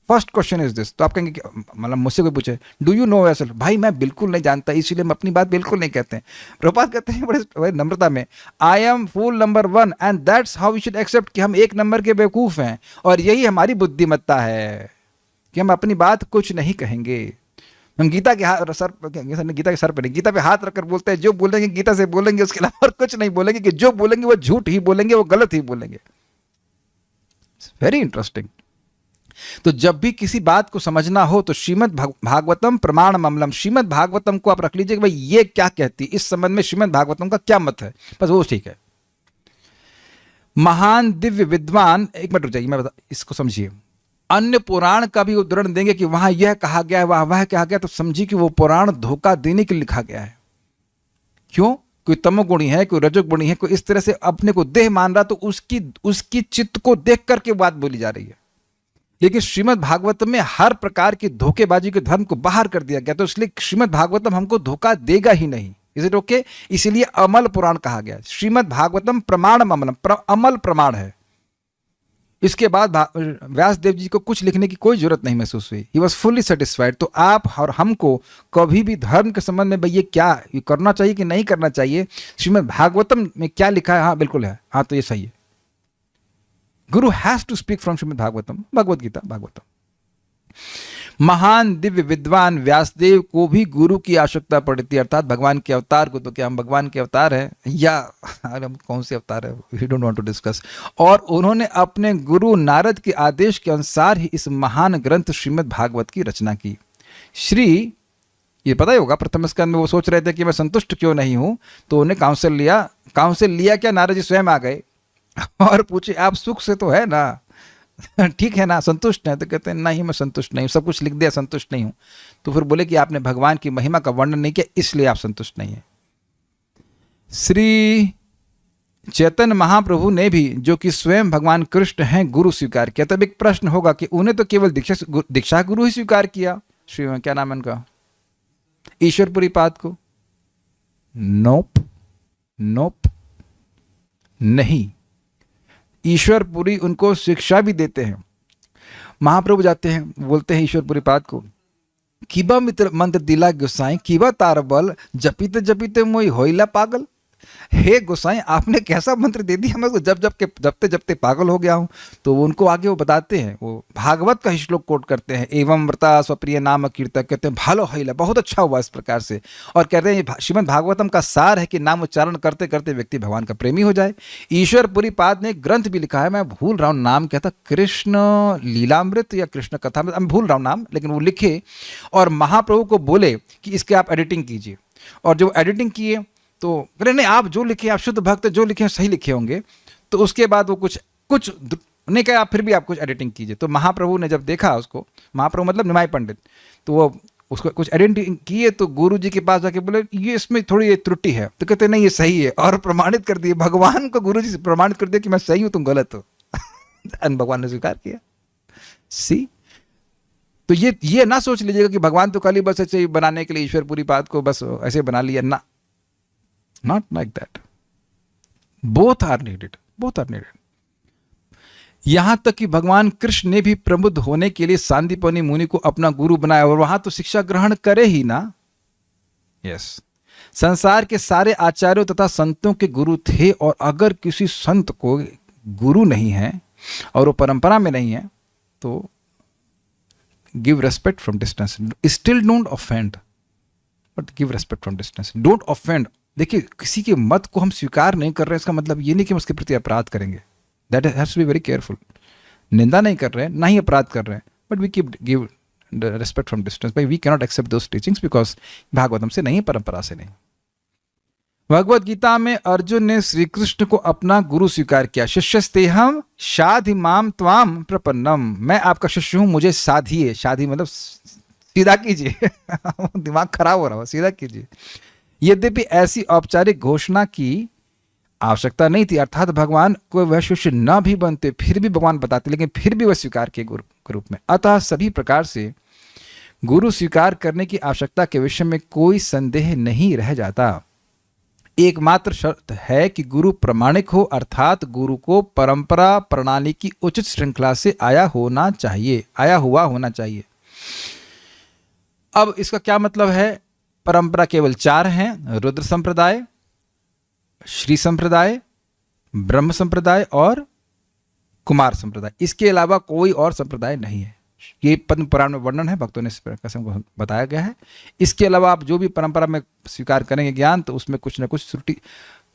Speaker 1: First question is this. तो आप कहेंगे, मतलब मुझसे कोई पूछे do you know your self, भाई मैं बिल्कुल नहीं जानता, इसीलिए हम अपनी बात बिल्कुल नहीं कहते हैं। प्रभुपाद कहते हैं बड़े नम्रता में, I am fool number 1 and that's how we should accept, कि हम 1 नंबर के बेवकूफ़ हैं और यही हमारी बुद्धिमत्ता है कि हम अपनी बात कुछ नहीं कहेंगे। हम गीता के सर पे नहीं, गीता पे हाथ रखकर बोलते हैं जो बोलेंगे गीता से बोलेंगे, उसके अलावा और कुछ नहीं बोलेंगे, कि जो बोलेंगे वो झूठ ही बोलेंगे, वो गलत ही बोलेंगे। Very interesting. तो जब भी किसी बात को समझना हो तो श्रीमद् भागवतम प्रमाण ममलम, श्रीमद् भागवतम को आप रख लीजिए कि भाई ये क्या कहती है, इस संबंध में श्रीमद् भागवतम का क्या मत है, बस वो ठीक है। महान दिव्य विद्वान, एक मिनट रुक जाइए, मैं इसको समझिए। अन्य पुराण का भी उदाहरण देंगे कि वहां यह कहा गया है, वहां वह कहा गया, तो समझिए कि वो पुराण धोखा देने के लिए लिखा गया है। क्यों? कोई तमोगुणी है, कोई रजोगुणी है, कोई इस तरह से अपने को देह मान रहा, तो उसकी चित्त को देख करके बात बोली जा रही है। लेकिन श्रीमद् भागवतम में हर प्रकार की धोखेबाजी के धर्म को बाहर कर दिया गया, तो इसलिए श्रीमद् भागवतम हमको धोखा देगा ही नहीं। Is it okay? इसीलिए अमल पुराण कहा गया। श्रीमद् भागवतम प्रमाण अमलम, अमल प्रमाण है। इसके बाद व्यास देव जी को कुछ लिखने की कोई जरूरत नहीं महसूस हुई। He was fully satisfied. तो आप और हमको कभी भी धर्म के संबंध में भाई ये क्या ये करना चाहिए कि नहीं करना चाहिए, श्रीमद् भागवतम में क्या लिखा है, हाँ बिल्कुल है, हाँ तो ये सही है। Guru has to speak from Shrimad Bhagavatam, Bhagavad Gita, Bhagavatam. महान दिव्य विद्वान व्यासदेव को भी गुरु की आवश्यकता पड़ी थी, अर्थात भगवान के अवतार को। तो क्या हम भगवान के अवतार हैं, या हम कौन से अवतार है, we don't want to discuss. और उन्होंने अपने गुरु नारद के आदेश के अनुसार ही इस महान ग्रंथ श्रीमद् भागवत की रचना की। श्री, ये पता ही होगा, प्रथम स्कंद में वो सोच रहे थे कि मैं संतुष्ट क्यों नहीं हूं, तो उन्हें काउंसिल लिया। काउंसिल लिया क्या, नारद जी स्वयं आ गए और पूछे आप सुख से तो है ना, ठीक है ना, संतुष्ट है? तो कहते हैं नहीं मैं संतुष्ट नहीं हूँ, सब कुछ लिख दिया, संतुष्ट नहीं हूँ। तो फिर बोले कि आपने भगवान की महिमा का वर्णन नहीं किया, इसलिए आप संतुष्ट नहीं है। श्री चैतन्य महाप्रभु ने भी, जो कि स्वयं भगवान कृष्ण हैं, गुरु स्वीकार किया। तब एक प्रश्न होगा कि उन्हें तो केवल दीक्षा गुरु ही स्वीकार किया, श्री क्या नाम है उनका, ईश्वरपुरी पाद को? नोप, नोप, नहीं। ईश्वरपुरी उनको शिक्षा भी देते हैं। महाप्रभु जाते हैं, बोलते हैं ईश्वरपुरी पाद को, किबा मित्र मंत्र दिला गोसाई, किबा तार बल, जपीते जपीते मोई होइला पागल। हे गोसाई, आपने कैसा मंत्र दे दिया, मैं जपते जपते पागल हो गया हूँ। तो उनको आगे वो बताते हैं, वो भागवत का ही श्लोक कोट करते हैं, एवं व्रता स्वप्रिय नाम कीर्तक, कहते हैं भालो हईला, बहुत अच्छा हुआ इस प्रकार से। और कहते हैं श्रीमद् भागवतम का सार है कि नाम उच्चारण करते करते व्यक्ति भगवान का प्रेमी हो जाए। ईश्वरपुरी पाद ने एक ग्रंथ भी लिखा है, मैं भूल रहा हूँ नाम क्या था, कृष्ण लीलामृत या कृष्ण कथामृत, मैं भूल रहा हूँ नाम, लेकिन वो लिखे और महाप्रभु को बोले कि इसके आप एडिटिंग कीजिए। और जो एडिटिंग किए तो कह नहीं, आप जो लिखे, आप शुद्ध भक्त जो लिखे सही लिखे होंगे। तो उसके बाद वो कुछ नहीं कहा, आप फिर भी आप कुछ एडिटिंग कीजिए। तो महाप्रभु ने जब देखा उसको, महाप्रभु मतलब निमाई पंडित, तो वो उसको कुछ एडिटिंग किए, तो गुरु जी के पास जाके बोले ये इसमें थोड़ी ये त्रुटि है। तो कहते नहीं ये सही है, और प्रमाणित कर दिए, भगवान को गुरु जी से प्रमाणित कर दिया कि मैं सही हूँ, तुम गलत हो। भगवान ने स्वीकार किया। सी, तो ये ना सोच लीजिएगा कि भगवान तो खाली बस ऐसे बनाने के लिए ईश्वरपुरी पाद को बस ऐसे बना लिया ना, not like that. Both are needed. Both are needed. यहां तक कि भगवान कृष्ण ने भी प्रबुद्ध होने के लिए सांदीपनि मुनि को अपना गुरु बनाया, और वहां तो शिक्षा ग्रहण करे ही ना। यस, संसार के सारे आचार्यों तथा संतों के गुरु थे, और अगर किसी संत को गुरु नहीं है और वो परंपरा में नहीं है, तो give respect from distance. Still don't offend, but give respect from distance, don't offend. देखिए, किसी के मत को हम स्वीकार नहीं कर रहे हैं, इसका मतलब ये नहीं कि हम उसके प्रति अपराध करेंगे। That has to be very careful. निंदा नहीं कर रहे हैं, ना ही अपराध कर रहे हैं, but we give respect from distance. भाई we cannot accept those teachings because Bhagavatam से नहीं, परंपरा से नहीं। भगवत गीता में अर्जुन ने श्री कृष्ण को अपना गुरु स्वीकार किया। शिष्यस्तेहम शाधि माम त्वाम प्रपन्नम, मैं आपका शिष्य हूं, मुझे साधिए। शाधि मतलब सीधा कीजिए दिमाग खराब हो रहा हो, सीधा कीजिए। यद्यपि ऐसी औपचारिक घोषणा की आवश्यकता नहीं थी, अर्थात भगवान को वह शिष्य न भी बनते फिर भी भगवान बताते, लेकिन फिर भी वह स्वीकार किए गुरु के रूप में। अतः सभी प्रकार से गुरु स्वीकार करने की आवश्यकता के विषय में कोई संदेह नहीं रह जाता। एकमात्र शर्त है कि गुरु प्रामाणिक हो, अर्थात गुरु को परंपरा प्रणाली की उचित श्रृंखला से आया हुआ होना चाहिए। अब इसका क्या मतलब है? परंपरा केवल 4 हैं, रुद्र संप्रदाय, श्री संप्रदाय, ब्रह्म संप्रदाय और कुमार संप्रदाय। इसके अलावा कोई और संप्रदाय नहीं है। ये पद्म पुराण में वर्णन है, भक्तों ने इस प्रकार से बताया गया है। इसके अलावा आप जो भी परंपरा में स्वीकार करेंगे ज्ञान, तो उसमें कुछ ना कुछ त्रुटि,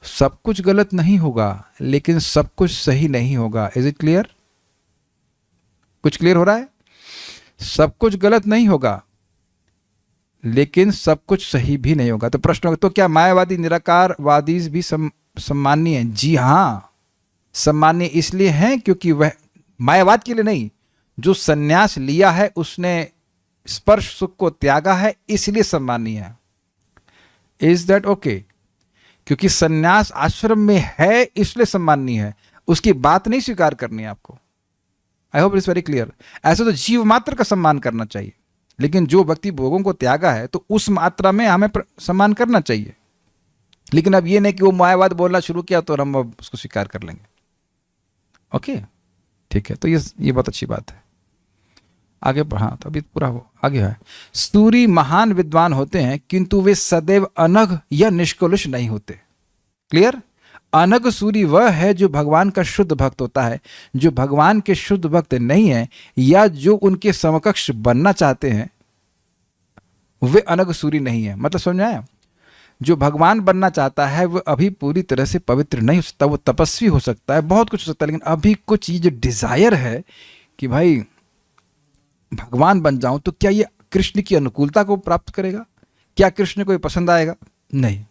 Speaker 1: सब कुछ गलत नहीं होगा लेकिन सब कुछ सही नहीं होगा। Is it clear? कुछ क्लियर हो रहा है? सब कुछ गलत नहीं होगा लेकिन सब कुछ सही भी नहीं होगा। तो प्रश्न होगा, तो क्या मायावादी निराकारवादी भी सम्माननीय है? जी हाँ, सम्माननीय इसलिए हैं क्योंकि वह मायावाद के लिए नहीं, जो सन्यास लिया है उसने स्पर्श सुख को त्यागा है, इसलिए सम्माननीय है। Is that okay? क्योंकि सन्यास आश्रम में है इसलिए सम्माननीय है, उसकी बात नहीं स्वीकार करनी है आपको। I hope it is very clear. ऐसे तो जीव मात्र का सम्मान करना चाहिए, लेकिन जो व्यक्ति भोगों को त्यागा है तो उस मात्रा में हमें सम्मान करना चाहिए। लेकिन अब ये नहीं कि वो मायावाद बोलना शुरू किया तो हम अब उसको स्वीकार कर लेंगे। ओके, ठीक है, तो ये बहुत अच्छी बात है। आगे हाँ, तो अभी पूरा हो आगे है। सूरी महान विद्वान होते हैं किंतु वे सदैव अनघ या निष्कलुष नहीं होते। क्लियर? अनघ सूरी वह है जो भगवान का शुद्ध भक्त होता है। जो भगवान के शुद्ध भक्त नहीं है या जो उनके समकक्ष बनना चाहते हैं वे अनघ सूरी नहीं है। मतलब समझ आया? जो भगवान बनना चाहता है वह अभी पूरी तरह से पवित्र नहीं हो सकता, वो तपस्वी हो सकता है, बहुत कुछ हो सकता है, लेकिन अभी कुछ ये जो डिजायर है कि भाई भगवान बन जाऊं, तो क्या ये कृष्ण की अनुकूलता को प्राप्त करेगा? क्या कृष्ण को ये पसंद आएगा? नहीं।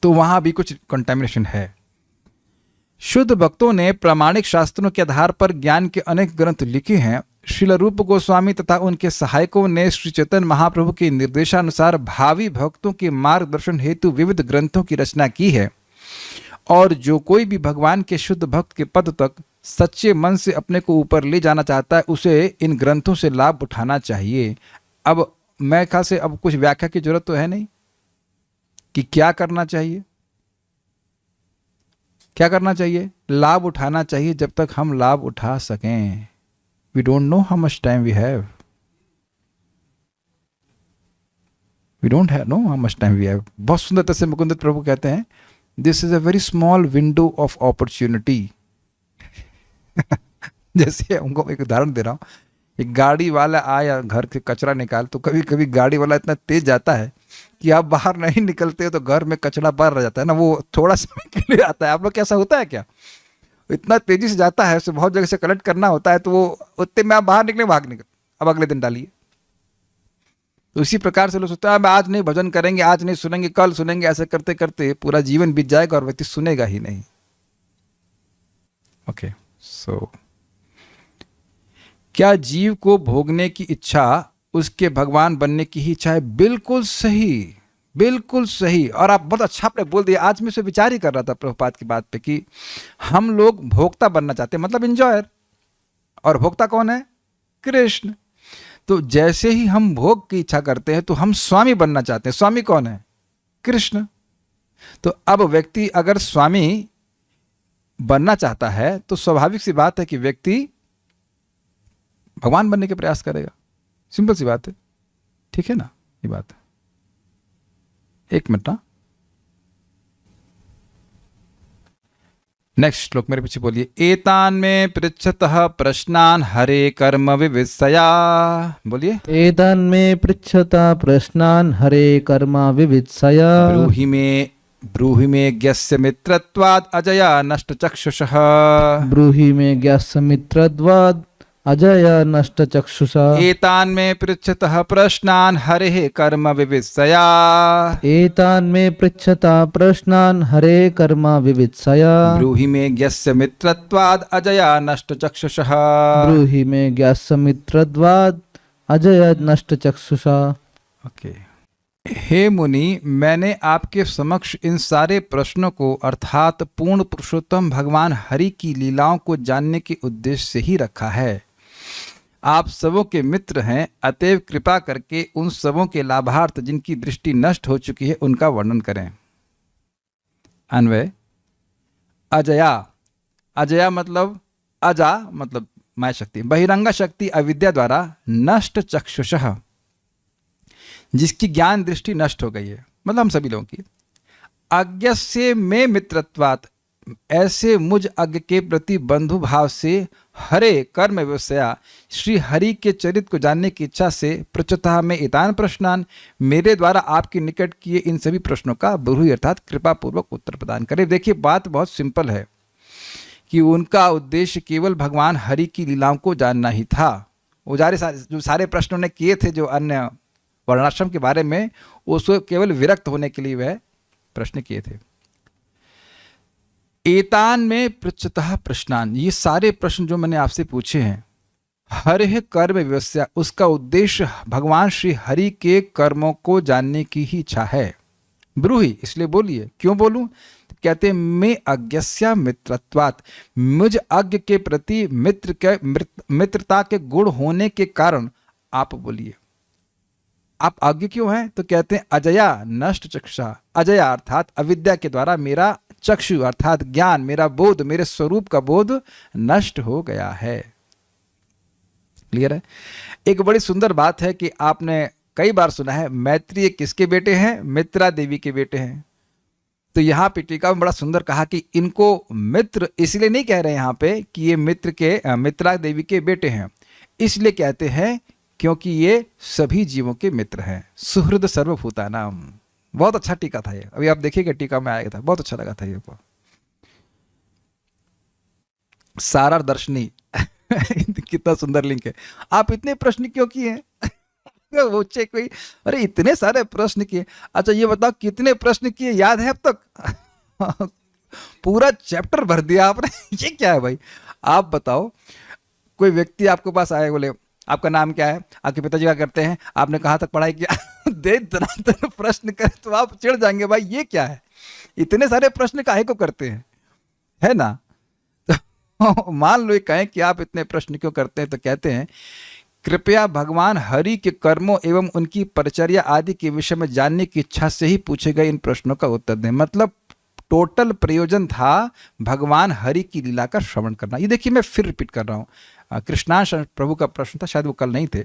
Speaker 1: तो वहां भी कुछ कंटेमिनेशन है। शुद्ध भक्तों ने प्रामाणिक शास्त्रों के आधार पर ज्ञान के अनेक ग्रंथ लिखे हैं। श्रील रूप गोस्वामी तथा उनके सहायकों ने श्री चैतन्य महाप्रभु के निर्देशानुसार भावी भक्तों के मार्गदर्शन हेतु विविध ग्रंथों की रचना की है। और जो कोई भी भगवान के शुद्ध भक्त के पद तक सच्चे मन से अपने को ऊपर ले जाना चाहता है, उसे इन ग्रंथों से लाभ उठाना चाहिए। अब मैं ख्याल से अब कुछ व्याख्या की जरूरत तो है नहीं कि क्या करना चाहिए। क्या करना चाहिए? लाभ उठाना चाहिए जब तक हम लाभ उठा सकें। We don't know how much time we have. We don't have no how much time we have. बहुत सुंदरता से मुकुंद प्रभु कहते हैं, this is a very small window of opportunity. जैसे उनको एक उदाहरण दे रहा हूँ, एक गाड़ी वाला आया घर से कचरा निकाल, तो कभी कभी गाड़ी वाला इतना तेज जाता है कि आप बाहर नहीं निकलते हो तो घर में कचरा बाहर रह जाता है ना, वो थोड़ा समय के लिए आता है। आप लोग कैसा होता है क्या? इतना तेजी से जाता है, उसे बहुत जगह से कलेक्ट करना होता है, तो वो उतने में आप बाहर निकल, अब अगले दिन डालिए। तो इसी प्रकार से लोग सोचते हैं आज नहीं भजन करेंगे, आज नहीं सुनेंगे, कल सुनेंगे, ऐसे करते करते पूरा जीवन बीत जाएगा और व्यक्ति सुनेगा ही नहीं। ओके, सो क्या जीव को भोगने की इच्छा उसके भगवान बनने की ही इच्छा है? बिल्कुल सही, बिल्कुल सही। और आप बहुत अच्छा आपने बोल दिया। आज मैं से विचार ही कर रहा था प्रभुपाद की बात पे कि हम लोग भोक्ता बनना चाहते हैं, मतलब एंजॉयर, और भोक्ता कौन है? कृष्ण। तो जैसे ही हम भोग की इच्छा करते हैं तो हम स्वामी बनना चाहते हैं। स्वामी कौन है? कृष्ण। तो अब व्यक्ति अगर स्वामी बनना चाहता है तो स्वाभाविक सी बात है कि व्यक्ति भगवान बनने के प्रयास करेगा। सिंपल सी बात है, ठीक है ना? ये बात है। एक मिनट ना, नेक्स्ट श्लोक मेरे पीछे बोलिए। एतान में पृच्छतः प्रश्नान हरे कर्म विवित्सया। बोलिए।
Speaker 2: एतान में पृच्छतः प्रश्नान हरे कर्म विवित्सया।
Speaker 1: ब्रूहि में ज्ञस्य मित्रत्वाद अजया नष्ट चक्षुषः।
Speaker 2: ब्रूहि में ज्ञस्य मित्रत्वाद अजय नष्ट चक्षुषा
Speaker 1: एतान् मे पृच्छतः प्रश्नान् हरेः कर्म विवित्सया।
Speaker 2: एतान् मे पृच्छता प्रश्नान् हरे कर्म विवित्सया।
Speaker 1: ब्रूहि मे ज्ञस्य मित्रत्वाद् अजया नष्ट चक्षुषः।
Speaker 2: ब्रूहि मे ज्ञासमित्रद्वाद अजय नष्ट चक्षुषा।
Speaker 1: ओके। हे मुनि, मैंने आपके समक्ष इन सारे प्रश्नों को अर्थात पूर्ण पुरुषोत्तम भगवान हरि की लीलाओं को जानने के उद्देश्य से ही रखा है। आप सबों के मित्र हैं, अतएव कृपा करके उन सबों के लाभार्थ जिनकी दृष्टि नष्ट हो चुकी है उनका वर्णन करें। अन्वय। अजया, अजया मतलब अजा मतलब माया शक्ति, बहिरंगा शक्ति अविद्या द्वारा नष्ट चक्षुषः, जिसकी ज्ञान दृष्टि नष्ट हो गई है, मतलब हम सभी लोगों की। अज्ञस्य में मित्रत्वात्, ऐसे मुझ अज्ञ के प्रति बंधु भाव से हरे कर्म व्यवसाया, श्री हरि के चरित्र को जानने की इच्छा से पृच्छतः में एतान प्रश्नान, मेरे द्वारा आपके निकट किए इन सभी प्रश्नों का ब्रूहि अर्थात कृपा पूर्वक उत्तर प्रदान करें। देखिए बात बहुत सिंपल है कि उनका उद्देश्य केवल भगवान हरि की लीलाओं को जानना ही था। वो जो सारे प्रश्न उन्होंने किए थे जो अन्य वर्णाश्रम के बारे में, उसको केवल विरक्त होने के लिए वह प्रश्न किए थे। एतान में पृच्छतः प्रश्नान, ये सारे प्रश्न जो मैंने आपसे पूछे हैं, हरिः कर्म व्यवसाय, उसका उद्देश्य भगवान श्री हरि के कर्मों को जानने की ही इच्छा है। ब्रूहि, इसलिए बोलिए। क्यों बोलूं? कहते हैं मैं अज्ञस्या मित्रत्वात्, मुझ अज्ञ के प्रति मित्रता के गुण होने के कारण आप बोलिए। आप अज्ञ क्यों हैं? तो कहते हैं अजया नष्ट चक्षुषा, अजया अर्थात अविद्या के द्वारा मेरा चक्षु अर्थात ज्ञान, मेरा बोध, मेरे स्वरूप का बोध नष्ट हो गया है। क्लियर है? एक बड़ी सुंदर बात है कि आपने कई बार सुना है मैत्रेय किसके बेटे हैं? मित्रा देवी के बेटे हैं। तो यहाँ पे टीका में बड़ा सुंदर कहा कि इनको मित्र इसलिए नहीं कह रहे यहाँ पे कि ये मित्रा देवी के बेटे हैं, इसलिए कहते हैं क्योंकि ये सभी जीवों के मित्र हैं। सुहृद सर्वभूतानाम, बहुत अच्छा टीका था ये, अभी आप देखिएगा टीका में आया था, बहुत अच्छा लगा था ये। सारा दर्शनी कितना सुंदर लिंक है। आप इतने प्रश्न क्यों किए वो कोई, अरे इतने सारे प्रश्न किए। अच्छा ये बताओ कितने प्रश्न किए याद है अब तक? पूरा चैप्टर भर दिया आपने ये क्या है भाई? आप बताओ, कोई व्यक्ति आपके पास आए, बोले आपका नाम क्या है, आपके पिताजी क्या करते हैं, आपने कहाँ तक पढ़ाई किया दे तरह प्रश्न करे तो आप चिढ़ जाएंगे, भाई ये क्या है, इतने सारे प्रश्न काहे को करते हैं, है ना? तो मान लो कहें कि आप इतने प्रश्न क्यों करते हैं, तो कहते हैं कृपया भगवान हरि के कर्मों एवं उनकी परिचर्या आदि के विषय में जानने की इच्छा से ही पूछे गए इन प्रश्नों का उत्तर दें। मतलब टोटल प्रयोजन था भगवान हरि की लीला का श्रवण करना। ये देखिए मैं फिर रिपीट कर रहा हूँ, कृष्णांश प्रभु का प्रश्न था, शायद वो कल नहीं थे।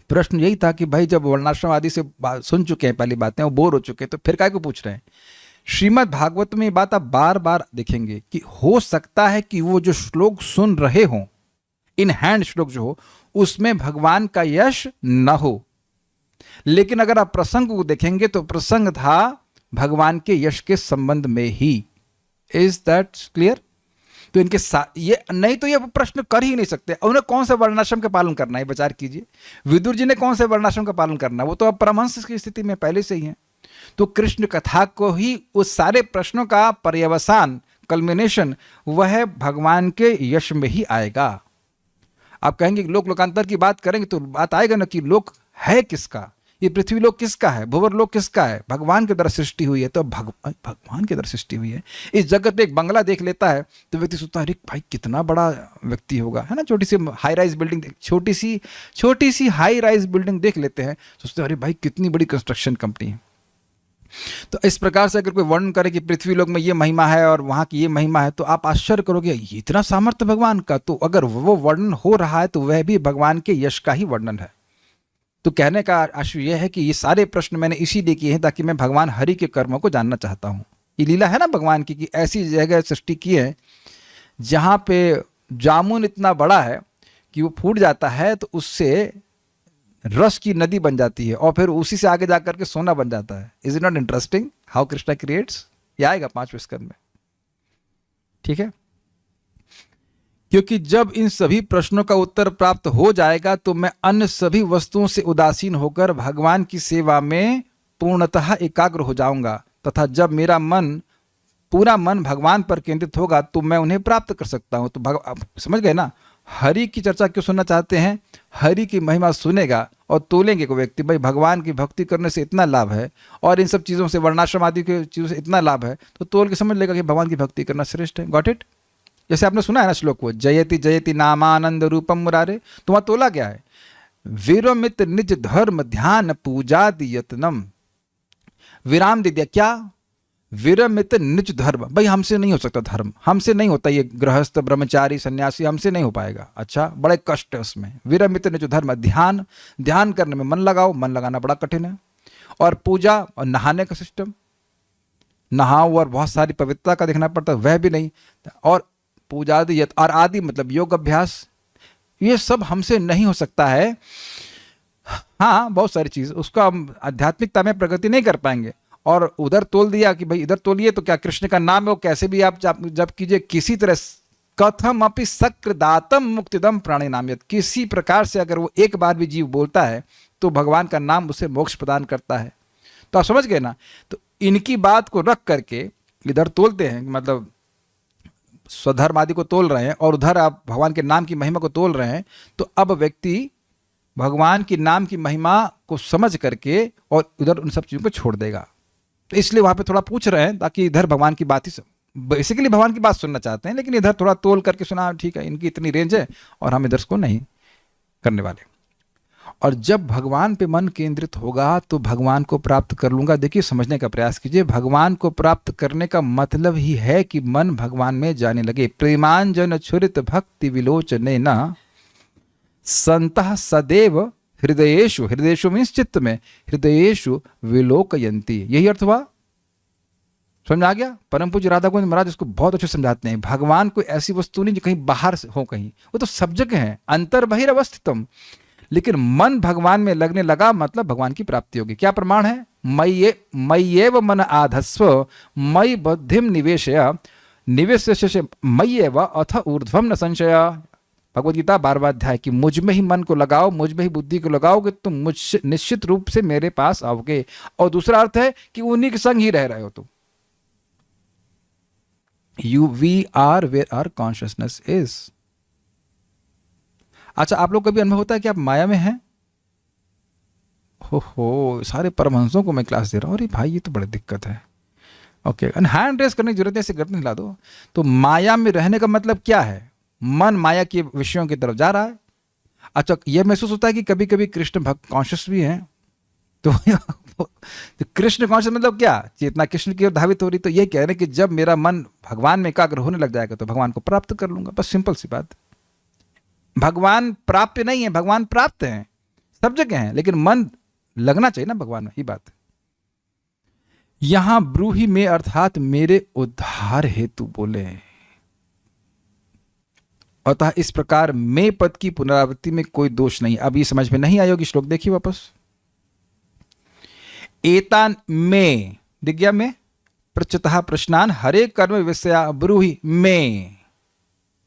Speaker 1: प्रश्न यही था कि भाई जब वर्णाश्रम आदि से सुन चुके हैं पहली बातें, वो बोर हो चुके हैं, तो फिर काय को पूछ रहे हैं। श्रीमद् भागवत में ये बात आप बार बार देखेंगे कि हो सकता है कि वो जो श्लोक सुन रहे हों, इन हैंड श्लोक जो हो, उसमें भगवान का यश न हो, लेकिन अगर आप प्रसंग को देखेंगे तो प्रसंग था भगवान के यश के संबंध में ही। Is that clear? तो इनके ये नहीं तो ये प्रश्न कर ही नहीं सकते। उन्हें कौन से वर्णाश्रम का पालन करना है, विचार कीजिए। विदुर जी ने कौन से वर्णाश्रम का पालन करना है? वो तो अब परमहंस की स्थिति में पहले से ही है। तो कृष्ण कथा को ही उस सारे प्रश्नों का पर्यवसान, कल्मिनेशन, वह भगवान के यश में ही आएगा। आप कहेंगे लोक लोकांतर की बात करेंगे तो बात आएगा ना कि लोक है किसका, ये पृथ्वी लोक किसका है, भुवर लोक किसका है? भगवान के द्वारा सृष्टि हुई है। तो भगवान के द्वारा सृष्टि हुई है। इस जगत में एक बंगला देख लेता है तो व्यक्ति सोचता है अरे भाई कितना बड़ा व्यक्ति होगा, है ना? छोटी सी हाई राइज बिल्डिंग, छोटी सी हाई राइज बिल्डिंग देख लेते हैं, सोचते हैं अरे भाई कितनी बड़ी कंस्ट्रक्शन कंपनी है। तो इस प्रकार से अगर कोई वर्णन करे कि पृथ्वी लोक में ये महिमा है और वहाँ की ये महिमा है, तो आप आश्चर्य करोगे ये इतना सामर्थ्य भगवान का। तो अगर वो वर्णन हो रहा है तो वह भी भगवान के यश का ही वर्णन है। तो कहने का आशय यह है कि ये सारे प्रश्न मैंने इसीलिए किए हैं ताकि मैं भगवान हरि के कर्मों को जानना चाहता हूँ। ये लीला है ना भगवान की कि ऐसी जगह सृष्टि की है जहाँ पे जामुन इतना बड़ा है कि वो फूट जाता है तो उससे रस की नदी बन जाती है और फिर उसी से आगे जाकर के सोना बन जाता है। Is it not interesting how Krishna creates? ये आएगा 5वें स्कंद में, ठीक है? क्योंकि जब इन सभी प्रश्नों का उत्तर प्राप्त हो जाएगा तो मैं अन्य सभी वस्तुओं से उदासीन होकर भगवान की सेवा में पूर्णतः एकाग्र हो जाऊंगा, तथा जब मेरा पूरा मन भगवान पर केंद्रित होगा तो मैं उन्हें प्राप्त कर सकता हूं। तो आप समझ गए ना, हरि की चर्चा क्यों सुनना चाहते हैं? हरि की महिमा सुनेगा और तोलेंगे को व्यक्ति, भाई भगवान की भक्ति करने से इतना लाभ है और इन सब चीज़ों से, वर्णाश्रम आदि की चीज़ों से इतना लाभ है, तो तोल के समझ लेगा कि भगवान की भक्ति करना श्रेष्ठ है। Got it? जैसे आपने सुना है ना श्लोक को, जयति जयति नामानंद रूपम मुरारे, तो वहाँ तोला गया है, विरमित निज धर्म ध्यान पूजा यत्नम। विराम दे दिया, क्या? विरमित निज धर्म। भाई हमसे नहीं हो सकता धर्म, हमसे नहीं होता, ये गृहस्थ ब्रह्मचारी सन्यासी हमसे नहीं हो पाएगा। अच्छा, बड़े कष्ट है उसमें। विरमित निज धर्म, ध्यान करने में मन लगाओ, मन लगाना बड़ा कठिन है। और पूजा और नहाने का सिस्टम, नहाओ और बहुत सारी पवित्रता का देखना पड़ता है, वह भी नहीं। और पूजा और आदि मतलब योग अभ्यास, ये सब हमसे नहीं हो सकता है। हाँ, बहुत सारी चीज, उसका हम आध्यात्मिकता में प्रगति नहीं कर पाएंगे। और उधर तोल दिया कि भाई इधर तोलिए, तो क्या कृष्ण का नाम है वो कैसे भी आप जब कीजिए, किसी तरह कथम अपि सक्रदातम मुक्तिदम प्राणी नाम्यत, किसी प्रकार से अगर वो एक बार भी जीव बोलता है तो भगवान का नाम उसे मोक्ष प्रदान करता है। तो आप समझ गए ना। तो इनकी बात को रख करके इधर तोलते हैं, मतलब स्वधर्म आदि को तोल रहे हैं और उधर आप भगवान के नाम की महिमा को तोल रहे हैं। तो अब व्यक्ति भगवान की नाम की महिमा को समझ करके और उधर उन सब चीज़ों को छोड़ देगा। तो इसलिए वहाँ पे थोड़ा पूछ रहे हैं, ताकि इधर भगवान की बात ही बेसिकली भगवान की बात सुनना चाहते हैं, लेकिन इधर थोड़ा तोल करके सुना, ठीक है इनकी इतनी रेंज है और हम इधर को नहीं करने वाले। और जब भगवान पे मन केंद्रित होगा तो भगवान को प्राप्त कर लूंगा। देखिए, समझने का प्रयास कीजिए, भगवान को प्राप्त करने का मतलब ही है कि मन भगवान में जाने लगे। प्रेमांजन छुरित भक्ति विलोचने न संतः सदैव हृदयेषु, हृदयेषु मीन्स चित्त में, हृदयेषु विलोकयंती, यही अर्थ हुआ। समझ आ गया? परम पूज्य राधा गोविंद महाराज इसको बहुत अच्छे समझाते हैं। भगवान कोई ऐसी वस्तु नहीं जो कहीं बाहर से हो, कहीं वो तो सब जगह है, अंतर बहिरवस्थितम। लेकिन मन भगवान में लगने लगा मतलब भगवान की प्राप्ति होगी। क्या प्रमाण है? मय्येव मन आधस्व मयि बुद्धिम निवेशय निवेश मय्येव अथ ऊर्ध्वम न संशय। भगवद गीता 12वां अध्याय कि मुझ में ही मन को लगाओ, मुझ में ही बुद्धि को लगाओगे, तुम मुझ निश्चित रूप से मेरे पास आओगे। और दूसरा अर्थ है कि उन्हीं के संग ही रह रहे हो तुम। We are where our consciousness is. अच्छा, आप लोग कभी अनुभव होता है कि आप माया में हैं? हो सारे परमहंसों को मैं क्लास दे रहा हूँ, अरे भाई ये तो बड़ी दिक्कत है। ओके, हैंड रेस करने की जरूरत है, ऐसे गर्दन हिला दो। तो माया में रहने का मतलब क्या है? मन माया के विषयों की तरफ जा रहा है। अच्छा, यह महसूस होता है कि कभी कभी कृष्ण भक्त कॉन्शियस भी हैं। तो कृष्ण कॉन्शियस मतलब क्या? चेतना कृष्ण की ओर धावित हो रही। तो ये कह रहे हैं कि जब मेरा मन भगवान में एकाग्र होने लग जाएगा तो भगवान को प्राप्त कर लूंगा। बस सिंपल सी बात। भगवान प्राप्त नहीं है, भगवान प्राप्त है, सब जगह है, लेकिन मन लगना चाहिए ना भगवान में, ही बात। यहां ब्रूहि में अर्थात मेरे उद्धार हेतु बोले। अतः इस प्रकार मैं पद की पुनरावृत्ति में कोई दोष नहीं। अब ये समझ में नहीं आई होगी, श्लोक देखिए वापस। एतान में दिख गया, में पृच्छतः प्रश्नान हरे कर्म विषया ब्रूहि में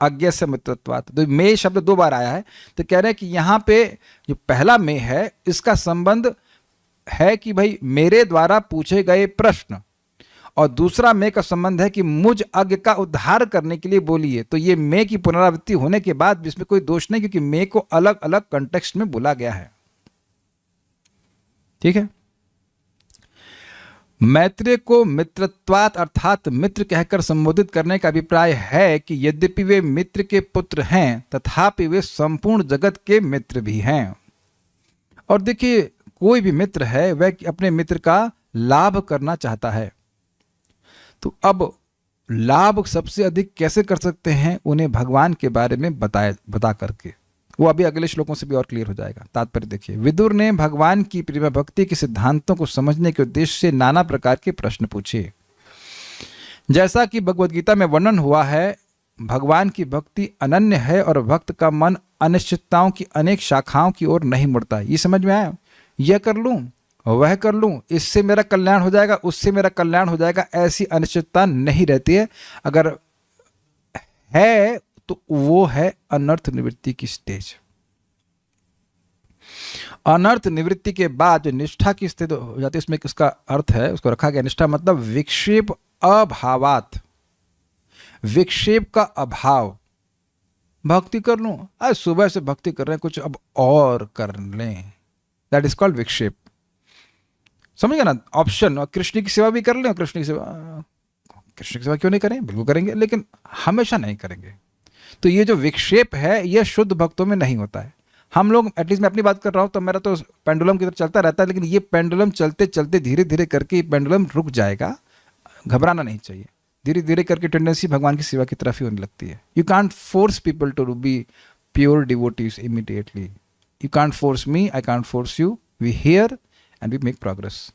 Speaker 1: अज्ञ से मित्रत्वात्। तो में शब्द 2 बार आया है। तो कह रहे हैं कि यहां पे जो पहला में है इसका संबंध है कि भाई मेरे द्वारा पूछे गए प्रश्न, और दूसरा मैं का संबंध है कि मुझ अज्ञ का उद्धार करने के लिए बोलिए। तो ये मैं की पुनरावृत्ति होने के बाद इसमें कोई दोष नहीं, क्योंकि मैं को अलग अलग कंटेक्स्ट में बोला गया है। ठीक है। मैत्रेय को मित्रत्वात् अर्थात मित्र कहकर संबोधित करने का अभिप्राय है कि यद्यपि वे मित्र के पुत्र हैं तथापि वे संपूर्ण जगत के मित्र भी हैं। और देखिए, कोई भी मित्र है वह अपने मित्र का लाभ करना चाहता है। तो अब लाभ सबसे अधिक कैसे कर सकते हैं, उन्हें भगवान के बारे में बता करके। वो अभी अगले श्लोकों से भी और क्लियर हो जाएगा। तात्पर्य देखिए, विदुर ने भगवान की प्रेम भक्ति के सिद्धांतों को समझने के उद्देश्य से नाना प्रकार के प्रश्न पूछे। जैसा कि भगवद गीता में वर्णन हुआ है, भगवान की भक्ति अनन्य है और भक्त का मन अनिश्चितताओं की अनेक शाखाओं की ओर नहीं मुड़ता। ये समझ में आया? यह कर लूं, वह कर लूं, इससे मेरा कल्याण हो जाएगा, उससे मेरा कल्याण हो जाएगा, ऐसी अनिश्चितता नहीं रहती है। अगर है तो वो है अनर्थ निवृत्ति की स्टेज। अनर्थ निवृत्ति के बाद जो निष्ठा की स्थिति हो जाती है, इसमें इसका अर्थ है, उसको रखा गया निष्ठा मतलब विक्षेप अभावात, विक्षेप का अभाव। भक्ति कर लूं, आज सुबह से भक्ति कर रहे हैं, कुछ अब और कर लें, दैट इज कॉल्ड विक्षेप। समझ गए ना? ऑप्शन, कृष्ण की सेवा भी कर लें, कृष्ण की सेवा क्यों नहीं करें, बिल्कुल करेंगे, लेकिन हमेशा नहीं करेंगे। तो ये जो विक्षेप है ये शुद्ध भक्तों में नहीं होता है। हम लोग, एटलीस्ट मैं अपनी बात कर रहा हूँ, तो मेरा तो पेंडुलम की तरफ चलता रहता है, लेकिन ये पेंडुलम चलते चलते धीरे धीरे करके ये पेंडुलम रुक जाएगा। घबराना नहीं चाहिए, धीरे धीरे करके टेंडेंसी भगवान की सेवा की तरफ ही होने लगती है। You can't force people to be pure devotees immediately. You can't force me, I can't force you, we hear and we make progress.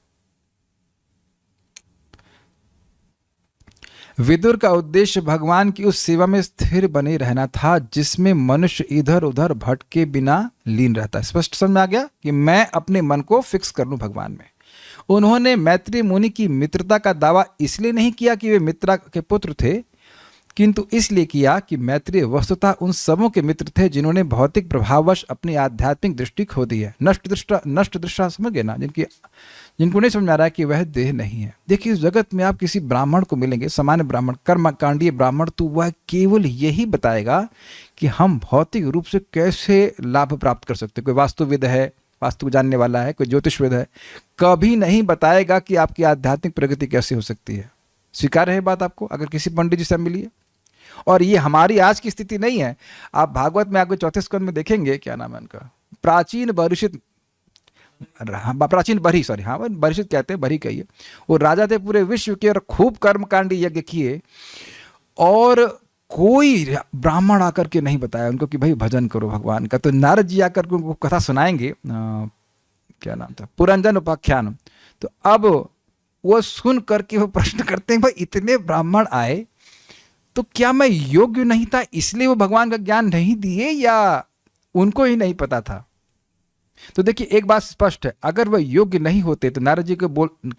Speaker 1: Vidura का उद्देश्य भगवान की उस सेवा में स्थिर बने रहना था जिसमें मनुष्य इधर उधर भटके बिना लीन रहता है। स्पष्ट समझ में आ गया कि मैं अपने मन को फिक्स कर लूं भगवान में। उन्होंने मैत्री मुनि की मित्रता का दावा इसलिए नहीं किया कि वे मित्रा के पुत्र थे, किंतु इसलिए किया कि मैत्रेय वस्तुतः उन सबों के मित्र थे जिन्होंने भौतिक प्रभाववश अपनी आध्यात्मिक दृष्टि खो दी है। नष्ट दृष्टा समझ गए ना, जिनको नहीं समझ आ रहा है कि वह देह नहीं है। देखिए, इस जगत में आप किसी ब्राह्मण को मिलेंगे, सामान्य ब्राह्मण, कर्मकांडीय ब्राह्मण, तो वह केवल यही बताएगा कि हम भौतिक रूप से कैसे लाभ प्राप्त कर सकते हैं। कोई वास्तुविद है, वास्तु जानने वाला है, कोई ज्योतिषविद है, कभी नहीं बताएगा कि आपकी आध्यात्मिक प्रगति कैसे हो सकती है। स्वीकार है बात आपको? अगर किसी पंडित जी से मिलिए, और ये हमारी आज की स्थिति नहीं है। आप भागवत में आपको 4 स्कंद में देखेंगे, क्या नाम है उनका, प्राचीन बरिषित, प्राचीन बरी, सॉरी, हाँ बरिषित कहते हैं, बरी कहिए। वो राजा थे पूरे विश्व के और खूब कर्मकांडी यज्ञ किए, और कोई ब्राह्मण आकर के नहीं बताया उनको कि भाई भजन करो भगवान का। तो नारद जी आकर के उनको कथा सुनाएंगे, क्या नाम था, पुरंजन उपाख्यान। तो अब वो सुन करके वो प्रश्न करते हैं, भाई इतने ब्राह्मण आए तो क्या मैं योग्य नहीं था इसलिए वो भगवान का ज्ञान नहीं दिए, या उनको ही नहीं पता था? तो देखिए, एक बात स्पष्ट है, अगर वह योग्य नहीं होते तो नारद जी के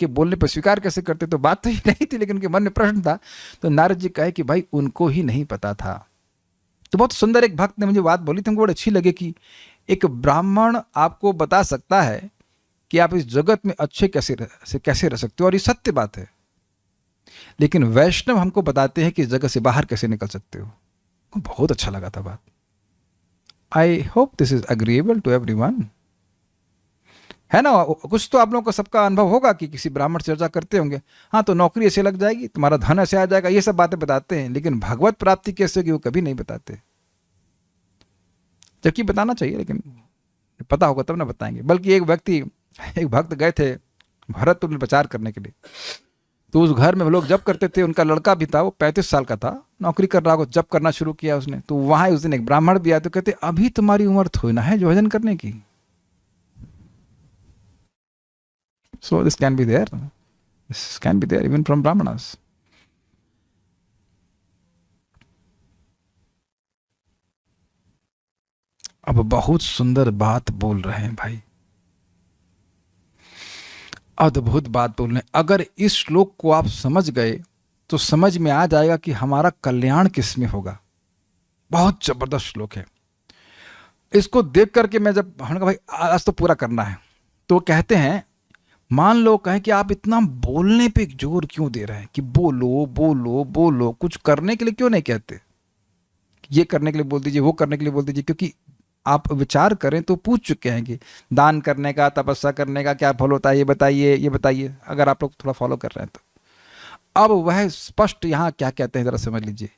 Speaker 1: बोलने पर स्वीकार कैसे करते? तो बात तो ही नहीं थी, लेकिन उनके मन में प्रश्न था। तो नारद जी कहे कि भाई उनको ही नहीं पता था। तो बहुत सुंदर एक भक्त ने मुझे बात बोली थी, हमको बड़ी अच्छी लगी कि एक ब्राह्मण आपको बता सकता है कि आप इस जगत में अच्छे कैसे रह सकते हो, और ये सत्य बात है। लेकिन वैष्णव हमको बताते हैं कि इस जगह से बाहर कैसे निकल सकते हो। बहुत अच्छा लगा था बात। I hope this is agreeable to everyone, है ना? कुछ तो आप लोगों को सबका अनुभव होगा कि किसी ब्राह्मण से चर्चा करते होंगे, हाँ तो नौकरी ऐसे लग जाएगी, तुम्हारा धन ऐसे आ जाएगा, ये सब बातें बताते हैं। लेकिन भगवत प्राप्ति कैसे होगी वो कभी नहीं बताते, जबकि बताना चाहिए, लेकिन पता होगा तब ना बताएंगे। बल्कि एक भक्त गए थे भरतपुर में प्रचार करने के लिए, तो उस घर में वो लोग जप करते थे, उनका लड़का भी था, वो 35 साल का था, नौकरी कर रहा हो, जप करना शुरू किया उसने। तो वहां उस दिन एक ब्राह्मण भी आया, तो कहते अभी तुम्हारी उम्र थोड़ी ना है जो भजन करने की। So this can be there even from brahmanas. अब बहुत सुंदर बात बोल रहे हैं भाई, अद्भुत बात बोल रहे हैं। अगर इस श्लोक को आप समझ गए तो समझ में आ जाएगा कि हमारा कल्याण किस में होगा। बहुत जबरदस्त श्लोक है। इसको देख करके मैं जब हमने कहा भाई आज तो पूरा करना है, तो कहते हैं, मान लो कहें कि आप इतना बोलने पे जोर क्यों दे रहे हैं कि बोलो बोलो बोलो, कुछ करने के लिए क्यों नहीं कहते? ये करने के लिए बोल दीजिए, वो करने के लिए बोल दीजिए। क्योंकि आप विचार करें तो पूछ चुके हैं कि दान करने का, तपस्या करने का क्या फल होता है, ये बताइए, अगर आप लोग थोड़ा फॉलो कर रहे हैं तो। अब वह स्पष्ट यहाँ क्या कहते हैं जरा समझ लीजिए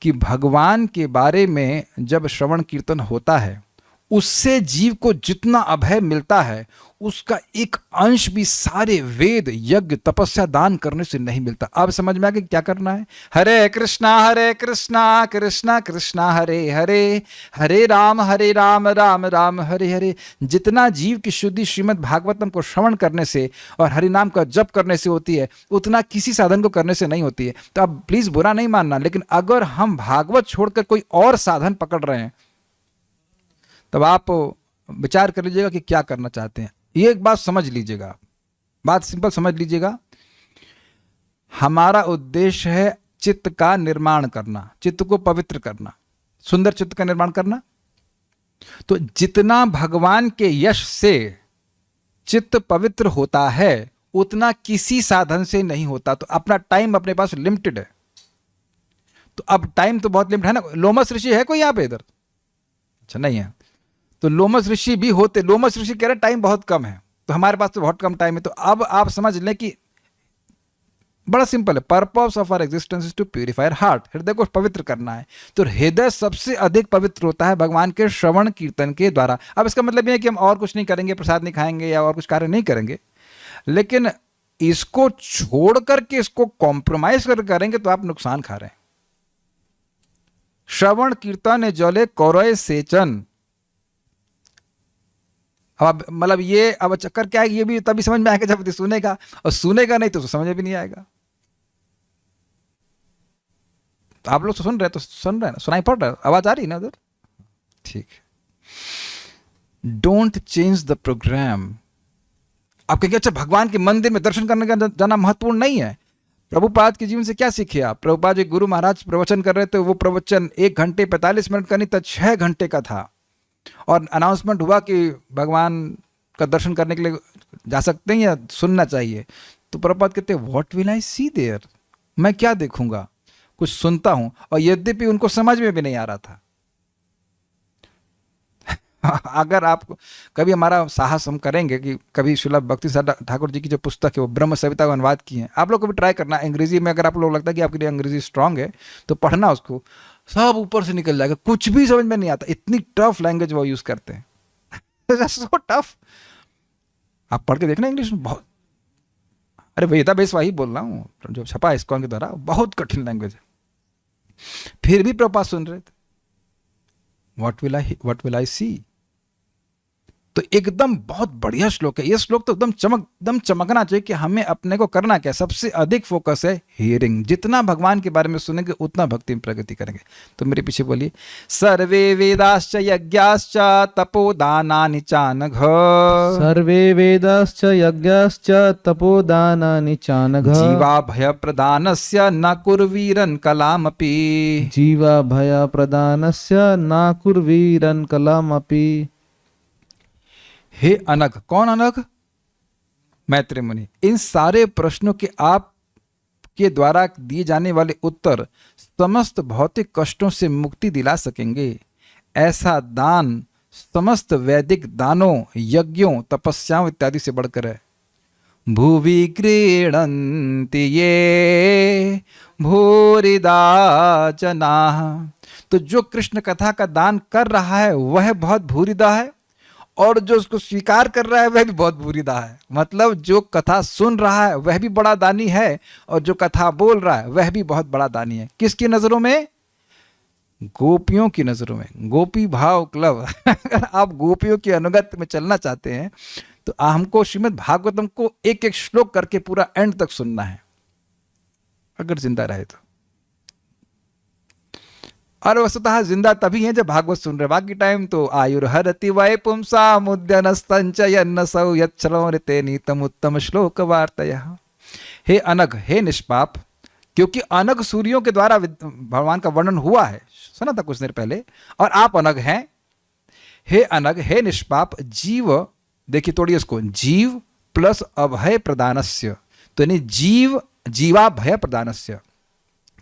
Speaker 1: कि भगवान के बारे में जब श्रवण कीर्तन होता है, उससे जीव को जितना अभय मिलता है उसका एक अंश भी सारे वेद, यज्ञ, तपस्या, दान करने से नहीं मिलता। अब समझ में आ गया क्या करना है? हरे कृष्णा कृष्णा कृष्णा हरे हरे, हरे राम राम राम हरे हरे। जितना जीव की शुद्धि श्रीमद् भागवतम को श्रवण करने से और हरि नाम का जप करने से होती है, उतना किसी साधन को करने से नहीं होती है। तो अब प्लीज बुरा नहीं मानना, लेकिन अगर हम भागवत छोड़कर कोई और साधन पकड़ रहे हैं तब आप विचार कर लीजिएगा कि क्या करना चाहते हैं। ये एक बात समझ लीजिएगा, बात सिंपल समझ लीजिएगा। हमारा उद्देश्य है चित्त का निर्माण करना, चित्त को पवित्र करना। सुंदर चित्त का निर्माण करना। तो जितना भगवान के यश से चित्त पवित्र होता है उतना किसी साधन से नहीं होता। तो अपना टाइम अपने पास लिमिटेड है। तो अब टाइम तो बहुत लिमिटेड है ना। लोमस ऋषि है कोई यहाँ पे इधर? अच्छा नहीं है। तो लोमस ऋषि भी होते, लोमस ऋषि कह रहे टाइम बहुत कम है, तो हमारे पास तो बहुत कम टाइम है। तो अब आप समझ लें कि बड़ा सिंपल है, purpose of our existence is to purify heart, हृदय को पवित्र करना है। तो हृदय सबसे अधिक पवित्र होता है भगवान के श्रवण कीर्तन के द्वारा। अब इसका मतलब ये है कि हम और कुछ नहीं करेंगे, प्रसाद नहीं खाएंगे या और कुछ कार्य नहीं करेंगे, लेकिन इसको छोड़ करके इसको कॉम्प्रोमाइज कर करेंगे तो आप नुकसान खा रहे हैं। श्रवण कीर्तन जले कौरय सेचन। अब मतलब ये अब चक्कर क्या है, ये भी तभी समझ में आएगा जब सुनेगा, और सुनेगा नहीं तो समझ में भी नहीं आएगा। तो आप लोग तो सुन रहे हैं, तो सुन रहे हैं ना, सुनाई पड़ रहा है, आवाज आ रही है ना उधर? ठीक है। Don't change the program. आप कहेंगे अच्छा भगवान के मंदिर में दर्शन करने का जाना महत्वपूर्ण नहीं है। प्रभुपाद के जीवन से क्या सीखे आप? प्रभुपाद जी गुरु महाराज प्रवचन कर रहे थे, वो प्रवचन 1 घंटे 45 मिनट का नहीं था, 6 घंटे का था। और अनाउंसमेंट हुआ कि भगवान का दर्शन करने के लिए जा सकते हैं या सुनना चाहिए। तो प्रभुपाद कहते हैं what will I see there, मैं क्या देखूंगा, कुछ सुनता हूं। और यद्यपि उनको समझ में भी नहीं आ रहा था। अगर आप कभी हमारा साहस हम करेंगे कि कभी श्रील भक्ति ठाकुर जी की जो पुस्तक है वो ब्रह्म सविता का अनुवाद की है, आप लोग को भी ट्राई करना अंग्रेजी में। अगर आप लोग लगता है कि आपके लिए अंग्रेजी स्ट्रांग है तो पढ़ना उसको, सब ऊपर से निकल जाएगा, कुछ भी समझ में नहीं आता। इतनी टफ लैंग्वेज वो यूज करते हैं, सो टफ। आप पढ़ के देखना इंग्लिश में, बहुत, अरे वेदा बेस वही बोल रहा हूँ जो छपा है इस्कॉन के द्वारा, बहुत कठिन लैंग्वेज है। फिर भी प्रभुपाद सुन रहे थे। व्हाट विल आई सी। तो एकदम बहुत बढ़िया श्लोक है ये। श्लोक तो एकदम चमकना चाहिए कि हमें अपने को करना क्या। सबसे अधिक फोकस है हियरिंग। जितना भगवान के बारे में सुनेंगे उतना भक्ति में प्रगति करेंगे। तो मेरे पीछे बोलिए, सर्वे वेदाश्च यज्ञाश्च तपोदानानि चानघ।
Speaker 2: सर्वे वेदाश्च यज्ञाश्च तपोदानानि चानघ।
Speaker 1: जीवा भय प्रदानस्य न कुर्वीरन कलामपि।
Speaker 2: जीवा भय प्रदानस्य न कुर्वीरन कलामपि।
Speaker 1: हे अनघ, कौन अनघ? मैत्रेय मुनि। इन सारे प्रश्नों के आप के द्वारा दिए जाने वाले उत्तर समस्त भौतिक कष्टों से मुक्ति दिला सकेंगे। ऐसा दान समस्त वैदिक दानों, यज्ञों, तपस्याओं इत्यादि से बढ़कर है। भुवि क्रीडन्ति ये भूरिदा जनाः। तो जो कृष्ण कथा का दान कर रहा है वह बहुत भूरिदा है, और जो उसको स्वीकार कर रहा है वह भी बहुत भूरिदा है। मतलब जो कथा सुन रहा है वह भी बड़ा दानी है, और जो कथा बोल रहा है वह भी बहुत बड़ा दानी है। किसकी नजरों में? गोपियों की नजरों में। गोपी भाव क्लब। अगर आप गोपियों के अनुगत में चलना चाहते हैं तो हमको श्रीमद् भागवतम को एक एक श्लोक करके पूरा एंड तक सुनना है, अगर जिंदा रहे तो। और वस्तुतः जिंदा तभी है जब भागवत सुन रहे। बाकी टाइम तो आयुर्हरति वै पुंसाम उद्यनस्तंचयन्नसौ यच्छ्रवणते नीतम उत्तम श्लोक वार्तयः। हे अनघ, हे निष्पाप, क्योंकि अनघ सूर्यों के द्वारा भगवान का वर्णन हुआ है, सुना था कुछ देर पहले, और आप अनघ हैं। हे अनघ, हे निष्पाप जीव, देखिए तोड़िए इसको, जीव प्लस अभय प्रदानस्य। तो यानी जीव, जीवा भय प्रदानस्य।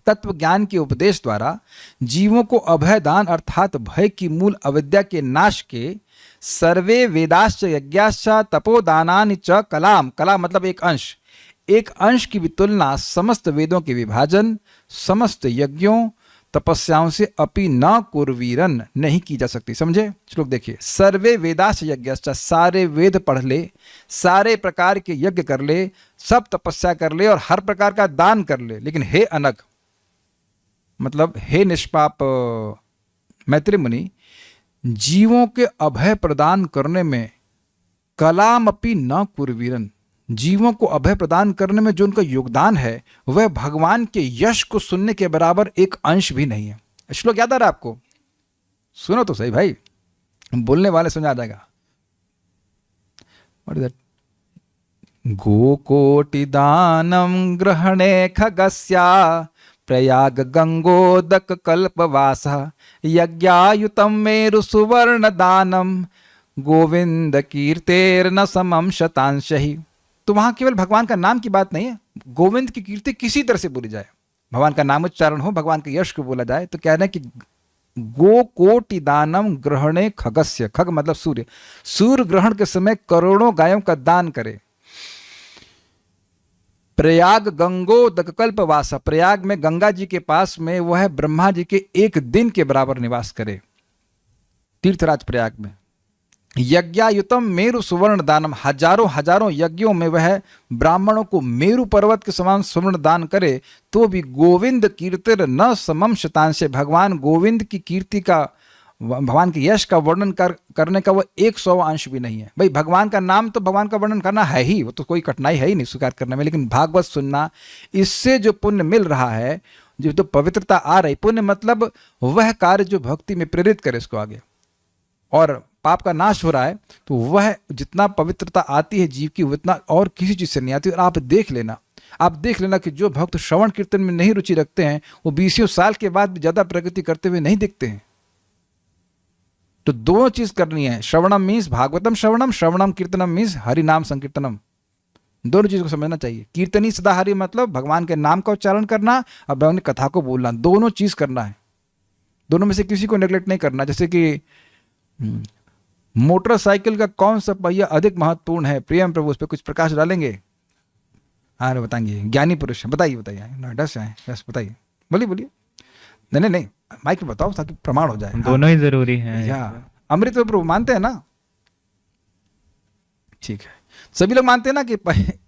Speaker 1: तत्व ज्ञान के उपदेश द्वारा जीवों को अभय दान अर्थात भय की मूल अविद्या के नाश के सर्वे वेदाश्च यज्ञाश्च तपोदानानि च कलाम। कला मतलब एक अंश, एक अंश की भी तुलना समस्त वेदों के विभाजन, समस्त यज्ञों, तपस्याओं से अपि न कुर्वीरन नहीं की जा सकती। समझे? श्लोक देखिए, सर्वे वेदाश्च यज्ञाश्च, सारे वेद पढ़ ले, सारे प्रकार के यज्ञ कर ले, सब तपस्या कर ले और हर प्रकार का दान कर ले, लेकिन हे अनघ मतलब हे निष्पाप मैत्रेय मुनि, जीवों के अभय प्रदान करने में कलामपि न कुर्वीरन, जीवों को अभय प्रदान करने में जो उनका योगदान है वह भगवान के यश को सुनने के बराबर एक अंश भी नहीं है। श्लोक याद आ रहा है आपको? सुनो तो सही भाई, बोलने वाले समझ आ जाएगा। What is that? गोकोटि दानम ग्रहणे खगस्या प्रयाग गंगोदक कल्पवास यज्ञायुतम मेरु सुवर्ण दानम गोविंद कीर्तेर्न समम शतांशहि। तो वहां केवल भगवान का नाम की बात नहीं है, गोविंद की कीर्ति किसी तरह से बोली जाए, भगवान का नाम उच्चारण हो, भगवान के यश को बोला जाए, तो कह रहे हैं कि गो कोटि दानम ग्रहणे खगस्य, खग मतलब सूर्य, सूर्य ग्रहण के समय करोड़ों गायों का दान करे। प्रयाग गंगोदक कल्पवासा, प्रयाग में गंगा जी के पास में वह ब्रह्मा जी के एक दिन के बराबर निवास करे, तीर्थराज प्रयाग में। यज्ञायुतम मेरु सुवर्ण दानम, हजारों हजारों यज्ञों में वह ब्राह्मणों को मेरु पर्वत के समान सुवर्ण दान करे, तो भी गोविंद कीर्तिर न समम शतांश, भगवान गोविंद की कीर्ति का, भगवान के यश का वर्णन करने का वह 100 अंश भी नहीं है। भाई भगवान का नाम तो भगवान का वर्णन करना है ही, वो तो कोई कठिनाई है ही नहीं स्वीकार करने में, लेकिन भागवत सुनना, इससे जो पुण्य मिल रहा है, जो तो पवित्रता आ रही, पुण्य मतलब वह कार्य जो भक्ति में प्रेरित करे इसको आगे, और पाप का नाश हो रहा है, तो वह जितना पवित्रता आती है जीव की, उतना और किसी चीज से नहीं आती। और आप देख लेना कि जो भक्त श्रवण कीर्तन में नहीं रुचि रखते हैं, वो 20 साल के बाद भी ज्यादा प्रगति करते हुए नहीं दिखते हैं। तो दोनों चीज करनी है, श्रवणम मीन्स भागवतम श्रवणम, श्रवणम कीर्तनम मीन्स हरि नाम संकीर्तनम, दोनों चीज को समझना चाहिए। कीर्तनी सदा हरि मतलब भगवान के नाम का उच्चारण करना और भगवान की कथा को बोलना, दोनों चीज करना है, दोनों में से किसी को नेग्लेक्ट नहीं करना। जैसे कि मोटरसाइकिल का कौन सा पहिया अधिक महत्वपूर्ण है, प्रियम प्रभु उस पर कुछ प्रकाश डालेंगे? हाँ बताएंगे, ज्ञानी पुरुष है, बताइए नोएडा से आए, बस बताइए, बोलिए। नहीं माइक में बताओ ताकि प्रमाण हो जाए।
Speaker 3: दोनों ही जरूरी हैं।
Speaker 1: या अमृत प्रभु मानते हैं ना? ठीक है, सभी लोग मानते हैं ना कि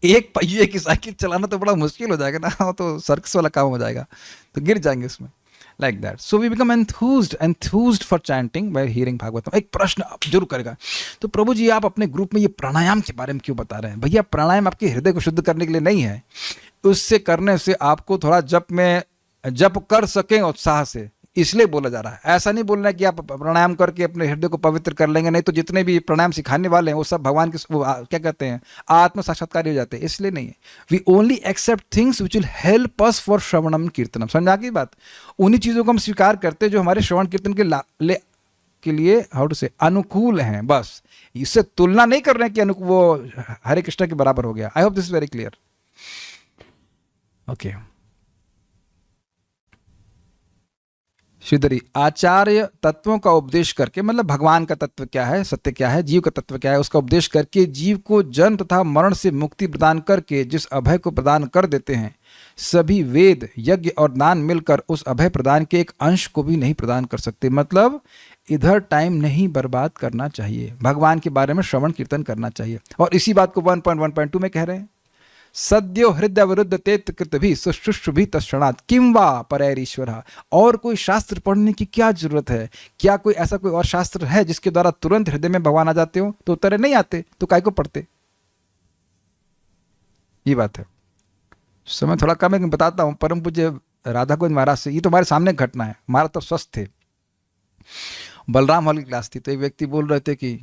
Speaker 1: एक पहिए की साइकिल चलाना तो बड़ा मुश्किल हो जाएगा ना, तो सर्कस वाला काम हो जाएगा, तो गिर जाएंगे उसमें, like that. So we become enthused for chanting by hearing Bhagavatam. एक प्रश्न आप जरूर करेगा, तो प्रभु जी आप अपने ग्रुप में ये प्राणायाम के बारे में क्यों बता रहे हैं? भैया प्राणायाम आपके हृदय को शुद्ध करने के लिए नहीं है, उससे करने से आपको थोड़ा जप कर सकें उत्साह से, इसलिए बोला जा रहा है। ऐसा नहीं बोलना है कि आप प्राणायाम करके अपने हृदय को पवित्र कर लेंगे, नहीं तो जितने भी प्राणायाम सिखाने वाले हैं वो सब भगवान के क्या कहते हैं, आत्म साक्षात्कार हो जाते हैं, इसलिए नहीं है। We only accept things which will help us for श्रवणम कीर्तनम। समझा की बात? उन्हीं चीज़ों को हम स्वीकार करते हैं जो हमारे श्रवण कीर्तन के लिए हाउ टू से अनुकूल हैं, बस। इससे तुलना नहीं कर रहे हैं कि वो हरे कृष्ण के बराबर हो गया। I hope this is very clear. Okay, Shridhari आचार्य तत्वों का उपदेश करके, मतलब भगवान का तत्व क्या है, सत्य क्या है, जीव का तत्व क्या है, उसका उपदेश करके जीव को जन्म तथा मरण से मुक्ति प्रदान करके जिस अभय को प्रदान कर देते हैं, सभी वेद यज्ञ और दान मिलकर उस अभय प्रदान के एक अंश को भी नहीं प्रदान कर सकते। मतलब इधर टाइम नहीं बर्बाद करना चाहिए, भगवान के बारे में श्रवण कीर्तन करना चाहिए। और इसी बात को 1.1.2 में कह रहे हैं, सद्यो हृदय विरुद्ध तेत कृत भी सुशुष्ट भी तत्क्षणात् किम वा परैरीश्वर। और कोई शास्त्र पढ़ने की क्या जरूरत है? क्या कोई ऐसा कोई और शास्त्र है जिसके द्वारा तुरंत हृदय में भगवान आ जाते हो? तो उत्तर नहीं आते, तो काय को पढ़ते? ये बात है। समय थोड़ा कम है, बताता हूं। परम पूज्य राधा गोविंद महाराज से, ये तो हमारे सामने घटना है, महाराज तो स्वस्थ थे, बलराम हॉल की क्लास थी, तो एक व्यक्ति बोल रहे थे कि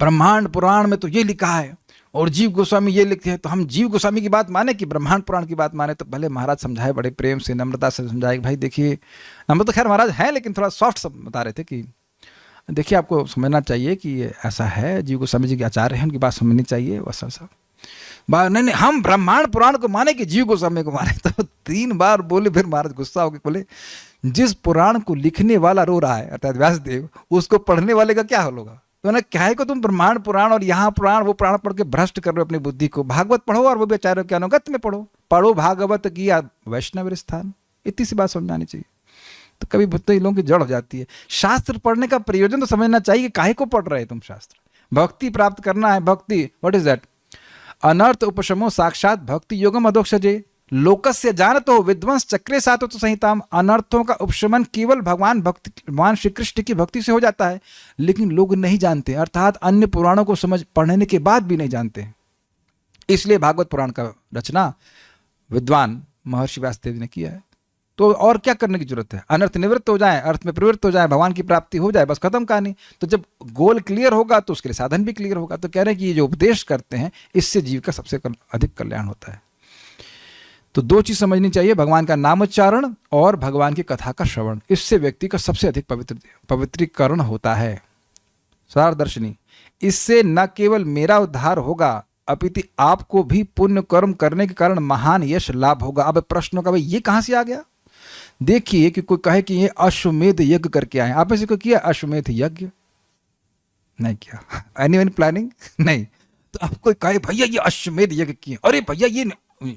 Speaker 1: ब्रह्मांड पुराण में तो ये लिखा है और जीव गोस्वामी ये लिखते हैं, तो हम जीव गोस्वामी की बात माने कि ब्रह्मांड पुराण की बात माने? तो भले महाराज समझाए, बड़े प्रेम से नम्रता से समझाए, भाई देखिए, नम्र तो खैर महाराज है, लेकिन थोड़ा सॉफ्ट सब बता रहे थे कि देखिए आपको समझना चाहिए कि ऐसा है, जीव गोस्वामी जी के आचार्य हैं, उनकी बात समझनी चाहिए, वैसा सब। नहीं हम ब्रह्मांड पुराण को माने कि जीव गोस्वामी को माने? तो 3 बार बोले, फिर महाराज गुस्सा होकर बोले, जिस पुराण को लिखने वाला रो रहा है अर्थात व्यासदेव, उसको पढ़ने वाले का क्या हाल होगा? तो ना क्या है को तुम ब्रह्मांड पुराण और यहाँ पुराण वो पुराण पढ़ के भ्रष्ट कर रहे हो अपनी बुद्धि को। भागवत पढ़ो और वो भी आचार्यों के अनुगत में पढ़ो भागवत की वैष्णव स्थान। इतनी सी बात समझानी चाहिए, तो कभी बुद्धि लोगों की जड़ हो जाती है। शास्त्र पढ़ने का प्रयोजन तो समझना चाहिए, काहे को पढ़ रहे तुम शास्त्र? भक्ति प्राप्त करना है। भक्ति व्हाट इज दैट? अनर्थ उपशमो साक्षात भक्ति योगम अधोक्षजे लोकस्य जानतो विद्वंस चक्रे सातो तो संहिताम। अनर्थों का उपशमन केवल भगवान श्री कृष्ण की भक्ति से हो जाता है, लेकिन लोग नहीं जानते, अर्थात अन्य पुराणों को पढ़ने के बाद भी नहीं जानते। इसलिए भागवत पुराण का रचना विद्वान महर्षि व्यासदेव ने किया है। तो और क्या करने की जरूरत है? अनर्थ निवृत्त हो जाए, अर्थ में प्रवृत्त हो जाए, भगवान की प्राप्ति हो जाए, बस खत्म कहानी। तो जब गोल क्लियर होगा तो उसके लिए साधन भी क्लियर होगा। तो कह रहे हैं कि ये जो उपदेश करते हैं, इससे जीव का सबसे अधिक कल्याण होता है। तो दो चीज समझनी चाहिए, भगवान का नाम उच्चारण और भगवान की कथा का श्रवण। इससे व्यक्ति का सबसे अधिक पवित्रीकरण होता है। सारदर्शनी, इससे न केवल मेरा उद्धार होगा अपितु आपको भी पुण्य कर्म करने के कारण महान यश लाभ होगा। अब प्रश्नों का भाई ये कहां से आ गया? देखिए कि कोई कहे कि ये अश्वमेध यज्ञ करके आए, आप ऐसे को किया अश्वमेध यज्ञ? नहीं किया। Any planning? नहीं। तो आप कोई कहे भैया ये अश्वमेध यज्ञ किए, अरे भैया ये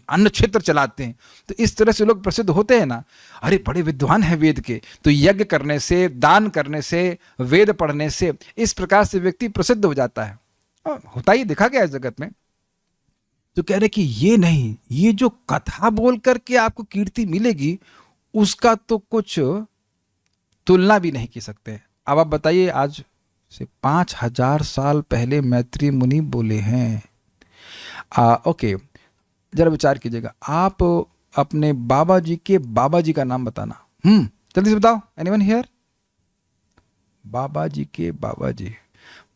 Speaker 1: अन्न क्षेत्र चलाते हैं, तो इस तरह से लोग प्रसिद्ध होते हैं ना, अरे बड़े विद्वान हैं वेद के, तो यज्ञ करने से, दान करने से, वेद पढ़ने से इस प्रकार से व्यक्ति प्रसिद्ध हो जाता है। होता ही देखा गया है जगत में। तो कह रहे कि ये नहीं, ये जो कथा बोल करके आपको कीर्ति मिलेगी उसका तो कुछ तुलना भी नहीं की सकते। अब आप बताइए, आज से 5000 साल पहले मैत्री मुनि बोले हैं। ओके, जरा विचार कीजिएगा, आप अपने बाबा जी के बाबा जी का नाम बताना। जल्दी से बताओ, एनीवन हियर? बाबा जी के बाबा जी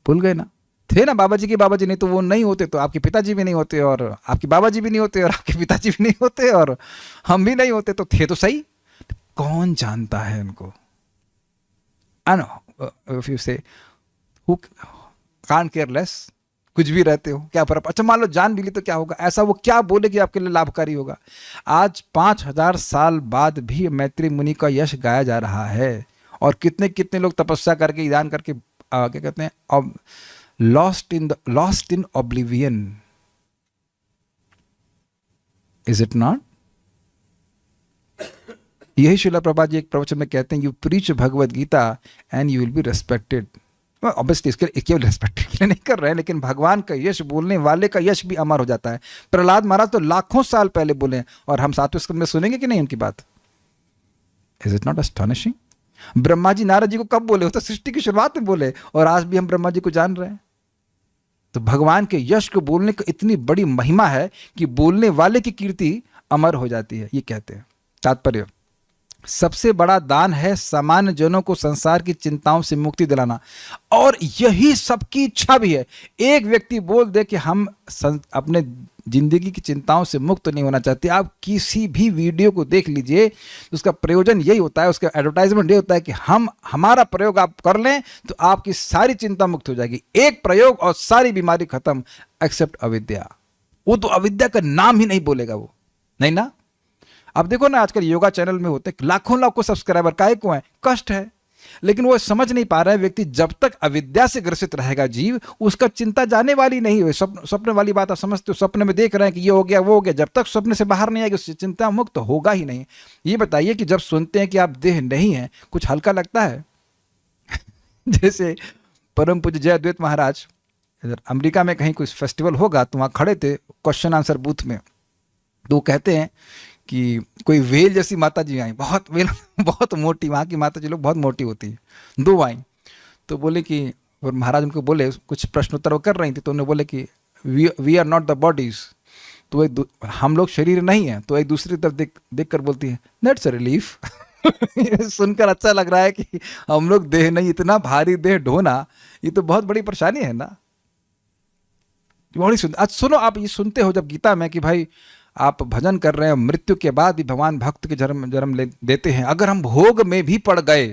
Speaker 1: भूल गए ना? थे ना बाबा जी के बाबा जी, नहीं तो वो नहीं होते तो आपके पिताजी भी नहीं होते, और आपके बाबा जी भी नहीं होते, और आपके पिताजी भी नहीं होते, और हम भी नहीं होते, तो थे तो सही। कौन जानता है उनको? इफ यू से हु कांट केयर लेस, कुछ भी रहते हो क्या फर्क। अच्छा मान लो जान भी ली तो क्या होगा? ऐसा वो क्या बोले कि आपके लिए लाभकारी होगा? आज 5000 साल बाद भी मैत्री मुनि का यश गाया जा रहा है, और कितने कितने लोग तपस्या करके, दान करके, क्या कहते हैं, lost in oblivion, is it not? यही श्रीला प्रभुपाद जी एक प्रवचन में कहते हैं, you preach Bhagavad Gita and you will be respected. Obviously इसके केवल रेस्पेक्टेड के लिए नहीं कर रहे हैं, लेकिन भगवान का यश बोलने वाले का यश भी अमर हो जाता है। प्रहलाद महाराज तो लाखों साल पहले बोले हैं, और हम 7वें स्कंद में सुनेंगे कि नहीं उनकी बात? Is it not astonishing? Brahma ji Narad ji को कब बोले? वो तो सृष्टि की शुरुआत में बोले, और आज भी हम ब्रह्मा जी को जान रहे हैं। तो भगवान के यश को बोलने की इतनी बड़ी महिमा है कि बोलने वाले की कीर्ति अमर हो जाती है, ये कहते हैं। तात्पर्य, सबसे बड़ा दान है सामान्य जनों को संसार की चिंताओं से मुक्ति दिलाना, और यही सबकी इच्छा भी है। एक व्यक्ति बोल दे कि हम अपने जिंदगी की चिंताओं से मुक्त नहीं होना चाहते, आप किसी भी वीडियो को देख लीजिए, उसका प्रयोजन यही होता है, उसका एडवर्टाइजमेंट ये होता है कि हमारा प्रयोग आप कर लें तो आपकी सारी चिंता मुक्त हो जाएगी। एक प्रयोग और सारी बीमारी खत्म, एक्सेप्ट अविद्या। वो तो अविद्या का नाम ही नहीं बोलेगा वो, नहीं ना। अब देखो ना, आजकल योगा चैनल में होते लाखों सब्सक्राइबर, काहे को है? कष्ट है। लेकिन वो समझ नहीं पा रहा है व्यक्ति, जब तक अविद्या से ग्रसित रहेगा जीव, उसका चिंता जाने वाली नहीं है। स्वप्न वाली बात आप समझते हो, स्वप्न में देख रहे हैं कि ये हो गया वो हो गया, जब तक स्वप्न से बाहर नहीं आएगी उससे चिंता मुक्त होगा ही नहीं। ये बताइए कि जब सुनते हैं कि आप देह नहीं है, कुछ हल्का लगता है? जैसे परम पूज्य जय अद्वैत महाराज इधर अमेरिका में कहीं कोई फेस्टिवल होगा, तो वहाँ खड़े थे क्वेश्चन आंसर बूथ में, तो वो कहते हैं कि कोई वेल जैसी माता जी आई, बहुत मोटी, वहाँ की माता जी लोग बहुत मोटी होती है, 2 आई। तो बोले कि, और महाराज उनको बोले, कुछ प्रश्नोत्तर वो कर रही थी, तो उन्होंने बोले कि we are not the bodies, तो हम लोग शरीर नहीं है। तो एक दूसरी तरफ देख कर बोलती है, दैट्स अ रिलीफ। सुनकर अच्छा लग रहा है कि हम लोग देह नहीं, इतना भारी देह ढोना, ये तो बहुत बड़ी परेशानी है ना। बड़ी आज सुनो, आप ये सुनते हो जब गीता में कि भाई आप भजन कर रहे हैं, मृत्यु के बाद भी भगवान भक्त के जन्म देते हैं। अगर हम भोग में भी पड़ गए,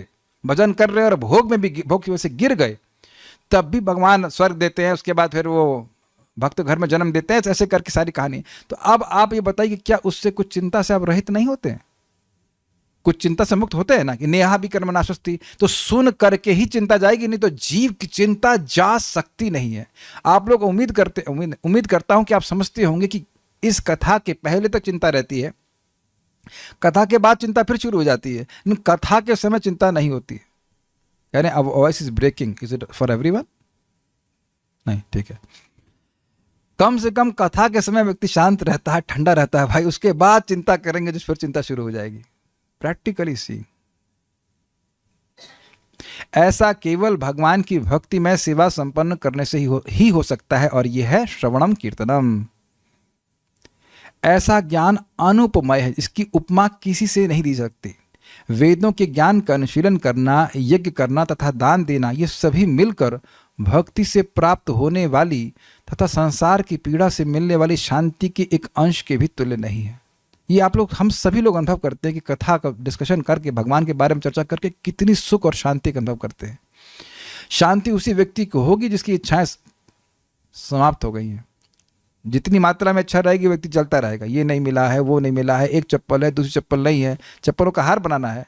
Speaker 1: भजन कर रहे हैं और भोग में भी, भोग की वजह से गिर गए, तब भी भगवान स्वर्ग देते हैं, उसके बाद फिर वो भक्त घर में जन्म देते हैं, ऐसे करके सारी कहानी। तो अब आप ये बताइए कि क्या उससे कुछ चिंता से आप रहित नहीं होते हैं? कुछ चिंता से मुक्त होते हैं ना, कि नेहा भी कर्म नाशस्ति, तो सुन करके ही चिंता जाएगी, नहीं तो जीव की चिंता जा सकती नहीं है। आप लोग उम्मीद करता हूं कि आप समझते होंगे कि इस कथा के पहले तक चिंता रहती है, कथा के बाद चिंता फिर शुरू हो जाती है, लेकिन कथा के समय चिंता नहीं होती है। यानी अब voice is breaking, is it for everyone? नहीं, ठीक है। कम से कम कथा के समय व्यक्ति शांत रहता है, ठंडा रहता है भाई, उसके बाद चिंता करेंगे जिस पर चिंता शुरू हो जाएगी। प्रैक्टिकली सी ऐसा केवल भगवान की भक्तिमय सेवा संपन्न करने से ही हो सकता है, और यह है श्रवणम कीर्तनम। ऐसा ज्ञान अनुपमय है, इसकी उपमा किसी से नहीं दी सकती। वेदों के ज्ञान का अनुशीलन करना, यज्ञ करना तथा दान देना, ये सभी मिलकर भक्ति से प्राप्त होने वाली तथा संसार की पीड़ा से मिलने वाली शांति के एक अंश के भी तुल्य नहीं है। ये आप लोग, हम सभी लोग अनुभव करते हैं कि कथा का डिस्कशन करके, भगवान के बारे में चर्चा करके कितनी सुख और शांति का अनुभव करते हैं। शांति उसी व्यक्ति को होगी जिसकी इच्छाएं समाप्त हो गई हैं। जितनी मात्रा में इच्छा रहेगी व्यक्ति चलता रहेगा, ये नहीं मिला है, वो नहीं मिला है, एक चप्पल है, दूसरी चप्पल नहीं है, चप्पलों का हार बनाना है।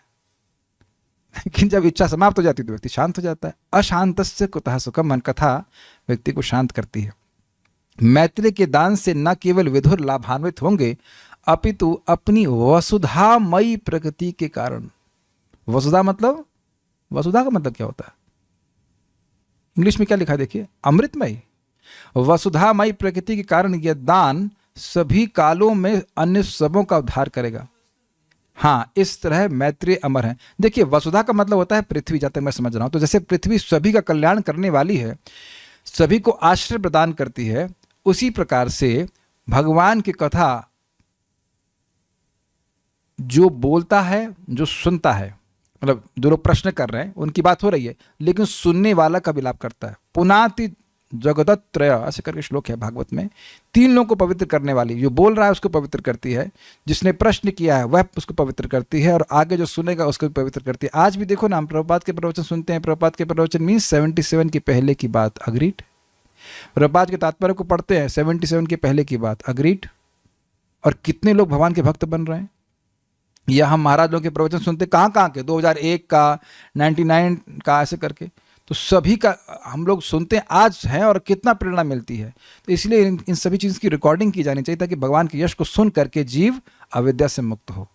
Speaker 1: लेकिन जब इच्छा समाप्त हो जाती है तो व्यक्ति शांत हो जाता है। अशांतस्य कुतः सुखम, मन कथा व्यक्ति को शांत करती है। मैत्री के दान से न केवल विधुर लाभान्वित होंगे अपितु अपनी वसुधामयी प्रकृति के कारण। वसुधा मतलब, वसुधा का मतलब क्या होता है? इंग्लिश में क्या लिखा है देखिए, अमृतमयी। वसुधामयी प्रकृति के कारण यह दान सभी कालों में अन्य सबों का उद्धार करेगा। हाँ, इस तरह मैत्री अमर है। देखिए, वसुधा का मतलब होता है पृथ्वी, जहाँ तक मैं समझ रहा हूं। तो जैसे पृथ्वी सभी का कल्याण करने वाली है, सभी को आश्रय प्रदान करती है, उसी प्रकार से भगवान की कथा जो बोलता है, जो सुनता है, मतलब जो लोग प्रश्न कर रहे हैं उनकी बात हो रही है, लेकिन सुनने वाला का भी लाभ करता है। पुनाति जगदत्रय ऐसे करके श्लोक है भागवत में। 3 लोगों को पवित्र करने वाली, जो बोल रहा है उसको पवित्र करती है, जिसने प्रश्न किया है वह उसको पवित्र करती है, और आगे जो सुनेगा उसको भी पवित्र करती है। आज भी देखो ना, हम प्रभुपाद के प्रवचन सुनते हैं। प्रभुपाद के प्रवचन मीन्स 77 के पहले की बात, अग्रीड। प्रभुपाद के तात्पर्य को पढ़ते हैं, 77 के पहले की बात, अग्रीड। और कितने लोग भगवान के भक्त बन रहे हैं। या हम महाराज लोगों के प्रवचन सुनते, कहाँ के 2001 का, 99 का, ऐसे करके। तो सभी का हम लोग सुनते हैं आज हैं, और कितना प्रेरणा मिलती है। तो इसलिए इन सभी चीज़ की रिकॉर्डिंग की जानी चाहिए, ताकि भगवान के यश को सुन करके जीव अविद्या से मुक्त हो।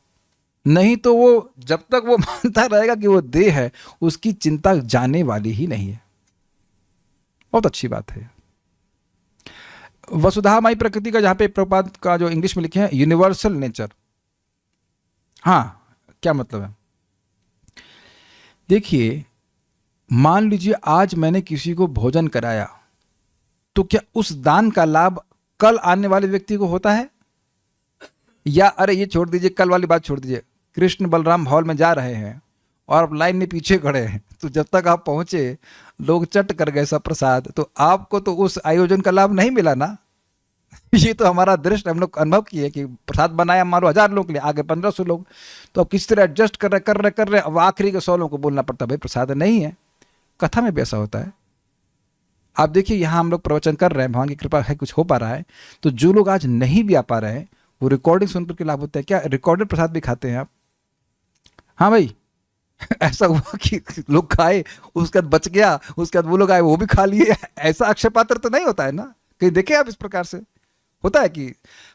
Speaker 1: नहीं तो वो जब तक वो मानता रहेगा कि वो देह है, उसकी चिंता जाने वाली ही नहीं है। बहुत अच्छी बात है। वसुधामयी प्रकृति का जहाँ पे प्रभुपाद का जो इंग्लिश में लिखे हैं यूनिवर्सल नेचर, हाँ, क्या मतलब है? देखिए, मान लीजिए आज मैंने किसी को भोजन कराया, तो क्या उस दान का लाभ कल आने वाले व्यक्ति को होता है? या अरे ये छोड़ दीजिए, कल वाली बात छोड़ दीजिए, कृष्ण बलराम हॉल में जा रहे हैं और आप लाइन में पीछे खड़े हैं, तो जब तक आप पहुंचे लोग चट कर गए सब प्रसाद, तो आपको तो उस आयोजन का लाभ नहीं मिला ना। ये तो हमारा दृष्टि, हम लोग अनुभव किए कि प्रसाद बनाया मान लो 1000 लोग के लिए, आगे 1500 लोग, तो अब किस तरह एडजस्ट कर रहे, अब आखिरी के 100 लोगों को बोलना पड़ता भाई प्रसाद नहीं है। कथा में भी ऐसा होता है। आप देखिए, यहाँ हम लोग प्रवचन कर रहे हैं, भगवान की कृपा है, कुछ हो पा रहा है, तो जो लोग आज नहीं भी आ पा रहे हैं वो रिकॉर्डिंग सुनकर के लाभ होता है। क्या रिकॉर्डेड प्रसाद भी खाते हैं आप? हाँ भाई, ऐसा हुआ कि लोग खाए, उसके बाद बच गया, उसके बाद वो लोग आए वो भी खा लिए, ऐसा अक्षय पात्र तो नहीं होता है ना। कहीं देखे आप इस प्रकार से होता है कि,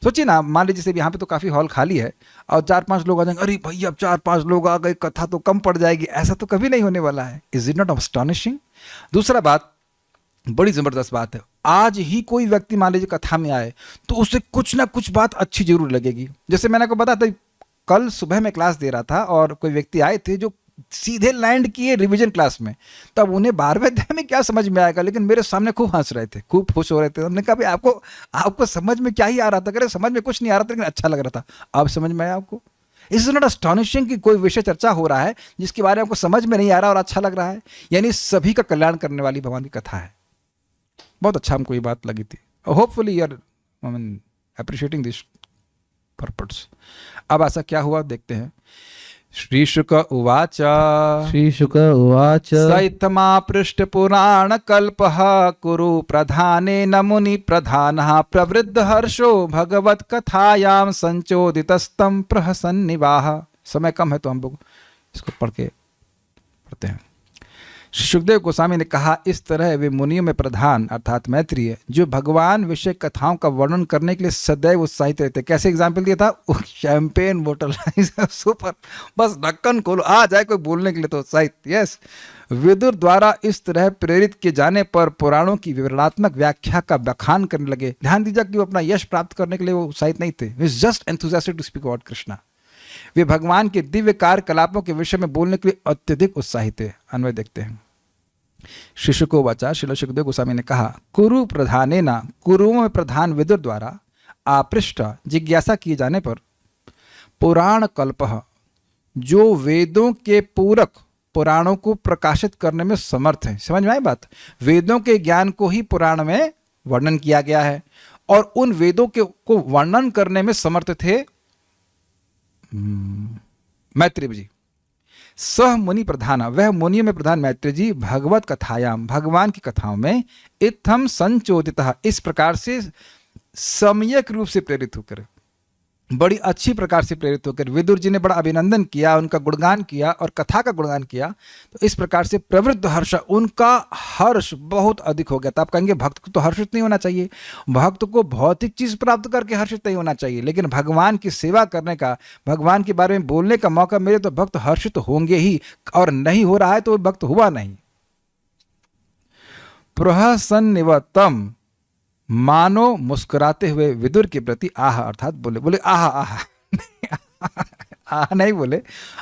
Speaker 1: सोचिए ना, मान लीजिए जैसे यहाँ पे तो काफ़ी हॉल खाली है और 4-5 लोग आ जाएंगे, अरे भैया अब 4-5 लोग आ गए, कथा तो कम पड़ जाएगी। ऐसा तो कभी नहीं होने वाला है। Is it not astonishing? दूसरा बात, बड़ी ज़बरदस्त बात है, आज ही कोई व्यक्ति मान लीजिए कथा में आए तो उसे कुछ ना कुछ बात अच्छी जरूर लगेगी। जैसे मैंने आपको बताया था, कल सुबह में क्लास दे रहा था और कोई व्यक्ति आए थे जो सीधे लैंड किए रिवीजन क्लास में। तब उन्हें 12वें अध्याय में क्या समझ में आएगा, लेकिन मेरे सामने खूब हंस रहे थे, खूब खुश हो रहे थे। हमने कहा भाई आपको समझ में क्या ही आ रहा था? करे समझ में कुछ नहीं आ रहा था, लेकिन अच्छा लग रहा था। अब समझ में आया आपको? इज नॉट अस्टॉनिशिंग कि कोई विषय चर्चा हो रहा है जिसके बारे में आपको समझ में नहीं आ रहा और अच्छा लग रहा है? यानी सभी का कल्याण करने वाली भगवान की कथा है। बहुत अच्छा हमको ये बात लगी थी। Hopefully you are appreciating this purpose. अब ऐसा क्या हुआ देखते हैं। श्री शुक उवाच
Speaker 2: श्री शुक उवाच
Speaker 1: सैतमा पृष्ठ पुराण कल्पः कुरु प्रधानेन मुनि प्रधानः प्रवृद्ध हर्षो भगवत कथायाम संचोदितस्तम प्रहसन्निवाह। समय कम है तो हम लोग इसको पढ़ते हैं। श्री सुखदेव गोस्वामी ने कहा, इस तरह वे मुनियों में प्रधान अर्थात मैत्रीय, जो भगवान विषय कथाओं का वर्णन करने के लिए सदैव उत्साहित रहते। कैसे एग्जाम्पल दिया था? शैंपेन बोतल सुपर, बस ढक्कन खोलो, आ जाए कोई बोलने के लिए तो उत्साहित। यस, विदुर द्वारा इस तरह प्रेरित किए जाने पर पुराणों की विवरणात्मक व्याख्या का बखान करने लगे। ध्यान दीजिए कि वो अपना यश प्राप्त करने के लिए वो उत्साहित नहीं थे। वे just enthusiastic to speak about Krishna. वे भगवान के दिव्य कार्यकलापों के विषय में बोलने के लिए अत्यधिक उत्साहित थे। अन्वय देखते हैं। श्री शुक उवाच, श्रील सुखदेव गोस्वामी ने कहा, कुरु प्रधानेन, कुरुओं में प्रधान विदुर द्वारा आपृष्ट जिज्ञासा किए जाने पर पुराण कल्पः, जो वेदों के पूरक पुराणों को प्रकाशित करने में समर्थ है। समझ में आई बात? वेदों के ज्ञान को ही पुराण में वर्णन किया गया है और उन वेदों के को वर्णन करने में समर्थ थे मैत्रेय जी, सह मुनि प्रधान, वह मुनियों में प्रधान मैत्रेय जी, भगवत कथायाम, भगवान की कथाओं में, इत्थम संचोदितः, इस प्रकार से सम्यक रूप से प्रेरित होकर, बड़ी अच्छी प्रकार से प्रेरित होकर, विदुर जी ने बड़ा अभिनंदन किया, उनका गुणगान किया और कथा का गुणगान किया। तो इस प्रकार से प्रवृत्त हर्ष, उनका हर्ष बहुत अधिक हो गया था। आप कहेंगे भक्त को तो हर्षित नहीं होना चाहिए, भक्त को भौतिक चीज प्राप्त करके हर्षित नहीं होना चाहिए, लेकिन भगवान की सेवा करने का, भगवान के बारे में बोलने का मौका मिले तो भक्त हर्षित होंगे ही, और नहीं हो रहा है तो भक्त हुआ नहीं। प्रहसन्निवतम, मानो मुस्कुराते हुए विदुर के प्रति आह, अर्थात बोले, बोले आह आह आह नहीं बोले,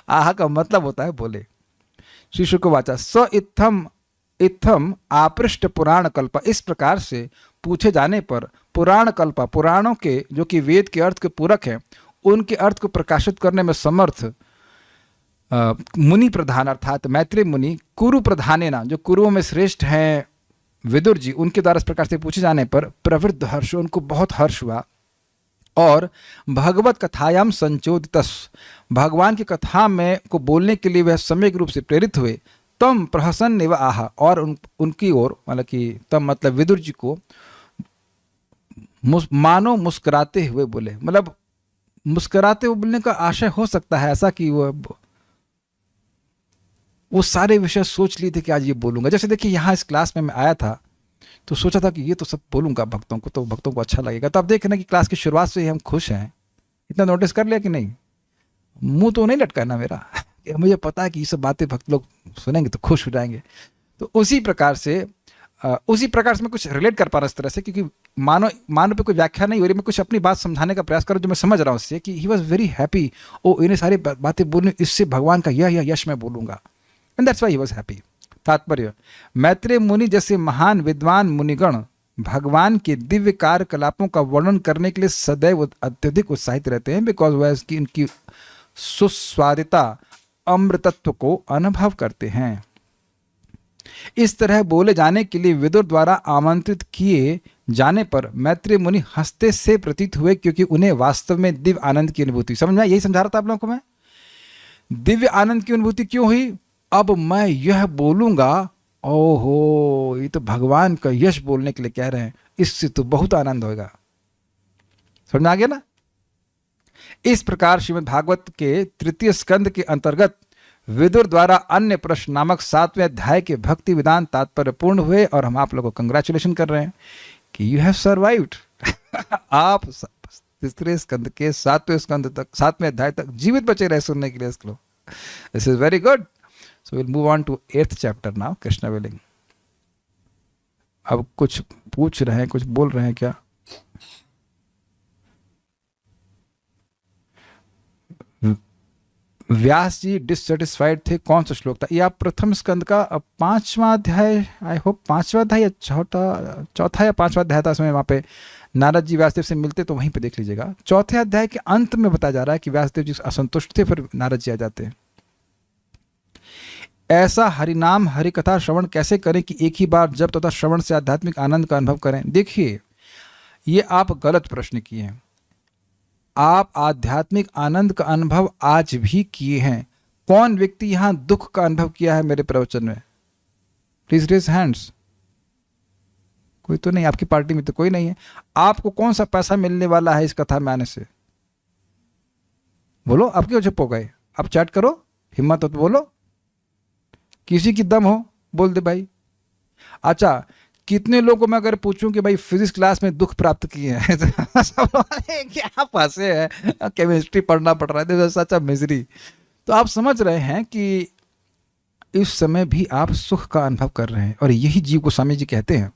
Speaker 1: आह का मतलब होता है बोले। श्री शुक वाचा, स इत्थम इत्थम आपृष्ट पुराण कल्प, इस प्रकार से पूछे जाने पर पुराण कल्प, पुराणों के जो कि वेद के अर्थ के पूरक हैं, उनके अर्थ को प्रकाशित करने में समर्थ मुनि प्रधान, अर्थात मैत्रेय मुनि, कुरु प्रधानेना, जो कुरुओं में श्रेष्ठ हैं विदुर जी, उनके द्वारा इस प्रकार से पूछे जाने पर प्रवृत्त हर्ष, उनको बहुत हर्ष हुआ। और भगवत कथायाम संचोदितस, भगवान की कथा में को बोलने के लिए वह सम्यक रूप से प्रेरित हुए। तम प्रहसन व आह, और उनकी ओर, मतलब कि तम मतलब विदुर जी को मानो मुस्कुराते हुए बोले, मतलब मुस्कुराते हुए बोलने का आशय हो सकता है ऐसा कि वो सारे विषय सोच लिए थे कि आज ये बोलूंगा। जैसे देखिए यहाँ इस क्लास में मैं आया था तो सोचा था कि ये तो सब बोलूंगा भक्तों को, तो भक्तों को अच्छा लगेगा। तो आप देख रहे हैं कि क्लास की शुरुआत से ही हम खुश हैं। इतना नोटिस कर लिया कि नहीं? मुंह तो नहीं लटका ना मेरा मुझे पता है कि ये सब बातें भक्त लोग सुनेंगे तो खुश हो जाएंगे। तो उसी प्रकार से मैं कुछ रिलेट कर पा रहा इस तरह से, क्योंकि मानो पे कोई व्याख्या नहीं हो रही, मैं कुछ अपनी बात समझाने का प्रयास करूँ जो मैं समझ रहा हूँ उससे, कि ही वॉज वेरी हैप्पी, ओ इन्हें सारी बातें बोलने, इससे भगवान का यह यश मैं बोलूंगा, and that's why he was happy. तात्पर्य, मैत्रेय मुनि जैसे महान विद्वान मुनिगण भगवान के दिव्य कार्यकलापों का वर्णन करने के लिए सदैव अत्यधिक उत्साहित रहते हैं, बिकॉज वह इसकी इनकी सुस्वादिता अमृतत्व को अनुभव करते हैं। इस तरह बोले जाने के लिए विदुर द्वारा आमंत्रित किए जाने पर मैत्रेय मुनि हंसते से प्रतीत हुए, क्योंकि उन्हें वास्तव में दिव्य आनंद की अनुभूति, समझ में, यही समझा रहा था आप लोगों को मैं, दिव्य आनंद की अनुभूति क्यों हुई? अब मैं यह बोलूंगा, ओहो ये तो भगवान का यश बोलने के लिए कह रहे हैं, इससे तो बहुत आनंद होगा। समझ में आ गया ना? इस प्रकार श्रीमद् भागवत के तृतीय स्कंद के अंतर्गत विदुर द्वारा अन्य प्रश्न नामक 7वें अध्याय के भक्ति विधान तात्पर्य पूर्ण हुए, और हम आप लोगों को कंग्रेचुलेशन कर रहे हैं कि यू हैव सर्वाइव्ड आप तीसरे स्कंद के 7वें स्कंद तक, 7वें अध्याय तक जीवित बचे रहे सुनने के लिए इसको। This is very good. So we'll move on to 8th chapter now, Krishna willing. अब कुछ पूछ रहे हैं, कुछ बोल रहे हैं क्या? व्यास जी डिससेटिस्फाइड थे, कौन सा श्लोक था? ये आप प्रथम स्कंद का 5वां अध्याय, आई होप 5वां अध्याय या चौथा या 5वां अध्याय था, उसमें वहाँ पे नारद जी व्यासदेव से मिलते, तो वहीं पे देख लीजिएगा। चौथे अध्याय के अंत में बताया जा रहा है कि व्यासदेव जी असंतुष्ट थे, फिर नारद जी आ जाते हैं। ऐसा हरिनाम हरिकथा श्रवण कैसे करें कि एक ही बार जब तथा श्रवण से आध्यात्मिक आनंद का अनुभव करें? देखिए, ये आप गलत प्रश्न किए हैं। आप आध्यात्मिक आनंद का अनुभव आज भी किए हैं। कौन व्यक्ति यहां दुख का अनुभव किया है मेरे प्रवचन में? Please raise hands. कोई तो नहीं, आपकी पार्टी में तो कोई नहीं है। आपको कौन सा पैसा मिलने वाला है इस कथा में आने से? बोलो, आप क्यों चुप हो गए? आप चैट करो, हिम्मत हो तो बोलो। किसी की दम हो बोल दे भाई। अच्छा, कितने लोगों को मैं अगर पूछूं कि भाई फिजिक्स क्लास में दुख प्राप्त किए हैं तो सब क्या फंसे हैं, केमिस्ट्री पढ़ना पड़ रहा है, सच अ मिजरी। तो आप समझ रहे हैं कि इस समय भी आप सुख का अनुभव कर रहे हैं, और यही जीव गोस्वामी जी कहते हैं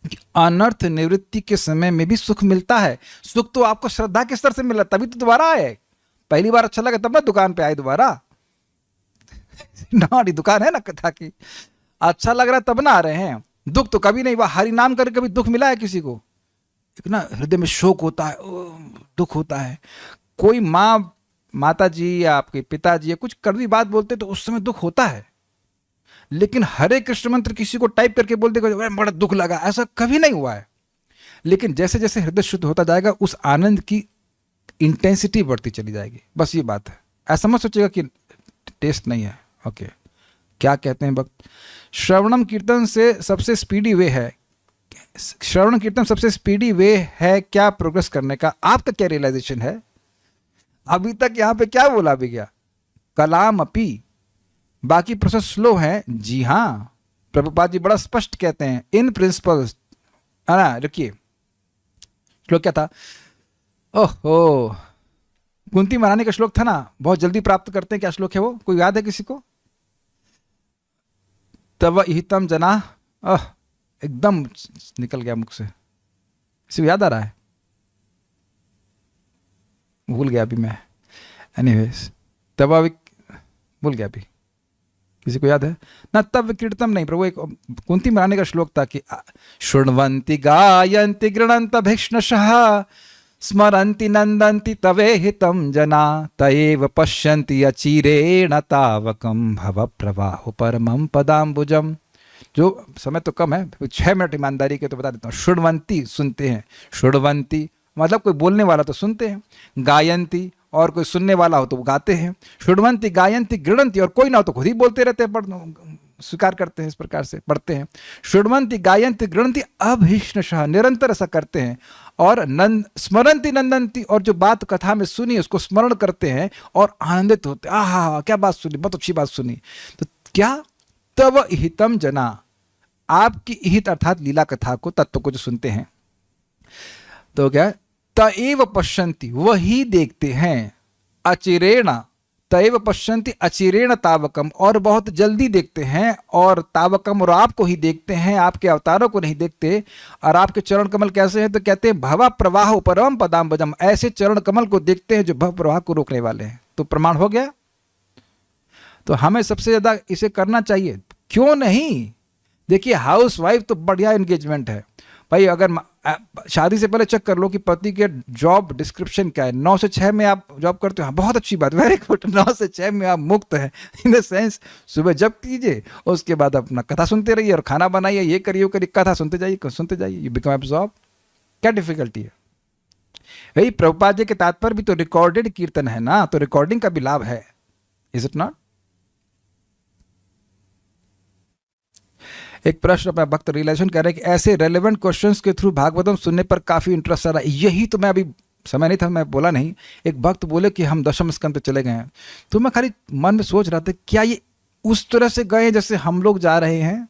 Speaker 1: कि अनर्थ निवृत्ति के समय में भी सुख मिलता है। सुख तो आपको श्रद्धा के स्तर से मिला, तभी तो दोबारा आए। पहली बार अच्छा लगा तब ना दुकान पे आए दोबारा ना, दुकान है ना कथा की, अच्छा लग रहा है तब ना आ रहे हैं। दुख तो कभी नहीं हुआ, हरि नाम करके कभी दुख मिला है किसी को? एक ना हृदय में शोक होता है, दुख होता है। कोई माता जी या आपके पिताजी या कुछ कड़वी बात बोलते तो उस समय दुख होता है, लेकिन हरे कृष्ण मंत्र किसी को टाइप करके बोल देगा बड़ा दुख लगा, ऐसा कभी नहीं हुआ है। लेकिन जैसे जैसे हृदय शुद्ध होता जाएगा, उस आनंद की इंटेंसिटी बढ़ती चली जाएगी, बस ये बात है। ऐसा मत सोचिएगा कि टेस्ट नहीं है। ओके, क्या कहते हैं भक्त? श्रवणम कीर्तन से सबसे स्पीडी वे है, श्रवण कीर्तन सबसे स्पीडी वे है क्या प्रोग्रेस करने का? आपका क्या रियलाइजेशन है? अभी तक यहाँ पे क्या बोला भी गया? कलाम अपी, बाकी प्रोसेस स्लो है। जी हाँ, प्रभुपाद जी बड़ा स्पष्ट कहते हैं इन प्रिंसिपल्स। रुकिए, श्लोक क्या था? ओहो, कुंती महारानी का श्लोक था ना, बहुत जल्दी प्राप्त करते हैं। क्या श्लोक है वो? कोई याद है किसी को? तव हितम जना, एकदम निकल गया मुख से, किसी को याद आ रहा है? भूल गया अभी मैं। एनीवेज, तब भूल गया अभी, किसी को याद है ना? तब कीर्तम नहीं प्रभु, एक कुंती महारानी का श्लोक था कि शृण्वन्ति गायन्ति गृणन्त भिष्णशः स्मरन्ति नन्दन्ति तवे हितं जना तएव पश्यन्ति अचिरेण तावकं भव प्रवाहो परमं पदाम्बुजम। जो समय तो कम है, 6 मिनट ईमानदारी के तो बता देता हूँ। शृण्वन्ति सुनते हैं, शृण्वन्ति मतलब कोई बोलने वाला तो सुनते हैं, गायन्ति और कोई सुनने वाला हो तो वो गाते हैं, शृण्वन्ति गायन्ति गृणन्ति और कोई ना हो तो खुद ही बोलते रहते हैं, स्वीकार करते हैं, इस प्रकार से पढ़ते हैं। शृण्वन्ति गायन्ति गृणन्ति अभिष्णशः, निरंतर ऐसा करते हैं। और स्मरन्ति नंदन्ति, और जो बात कथा में सुनी उसको स्मरण करते हैं और आनंदित होते हैं। आहा, क्या बात सुनी, बहुत अच्छी बात सुनी। तो क्या? तव हितम जना, आपकी हित अर्थात लीला कथा को, तत्व को जो सुनते हैं, तो क्या? तएव पश्यन्ति, वही देखते हैं। अचिरेण, तएव पश्यन्ति अचिरेण तावकम, और बहुत जल्दी देखते हैं। और तावकम, और आपको ही देखते हैं, आपके अवतारों को नहीं देखते। और आपके चरण कमल कैसे हैं? तो कहते हैं भव प्रवाह परम पदाम्बजम, ऐसे चरण कमल को देखते हैं जो भव प्रवाह को रोकने वाले हैं। तो प्रमाण हो गया। तो हमें सबसे ज्यादा इसे करना चाहिए, क्यों नहीं? देखिए, हाउस वाइफ तो बढ़िया एंगेजमेंट है भाई। अगर शादी से पहले चेक कर लो कि पति के जॉब डिस्क्रिप्शन क्या है। 9 से 6 में आप जॉब करते हो, हाँ बहुत अच्छी बात, वेरी गुड। 9 से 6 में आप मुक्त हैं, इन द सेंस सुबह जब कीजिए, उसके बाद अपना कथा सुनते रहिए और खाना बनाइए, ये करिए वो करिए, कथा सुनते जाइए, यू बिकम एब्जॉर्ब। क्या डिफिकल्टी है भाई? प्रभुपाद जी के तात्पर्य भी तो रिकॉर्डेड कीर्तन है ना, तो रिकॉर्डिंग का भी लाभ है, इज इट नॉट? एक प्रश्न अपना भक्त रियलाइजेशन कह रहे हैं कि ऐसे रेलेवेंट क्वेश्चंस के थ्रू भागवतम सुनने पर काफी इंटरेस्ट आ रहा है। यही तो मैं, अभी समय नहीं था, मैं बोला नहीं। एक भक्त बोले कि हम 10वें स्कंद पे चले गए हैं, तो मैं खाली मन में सोच रहा था क्या ये उस तरह से गए जैसे हम लोग जा रहे हैं,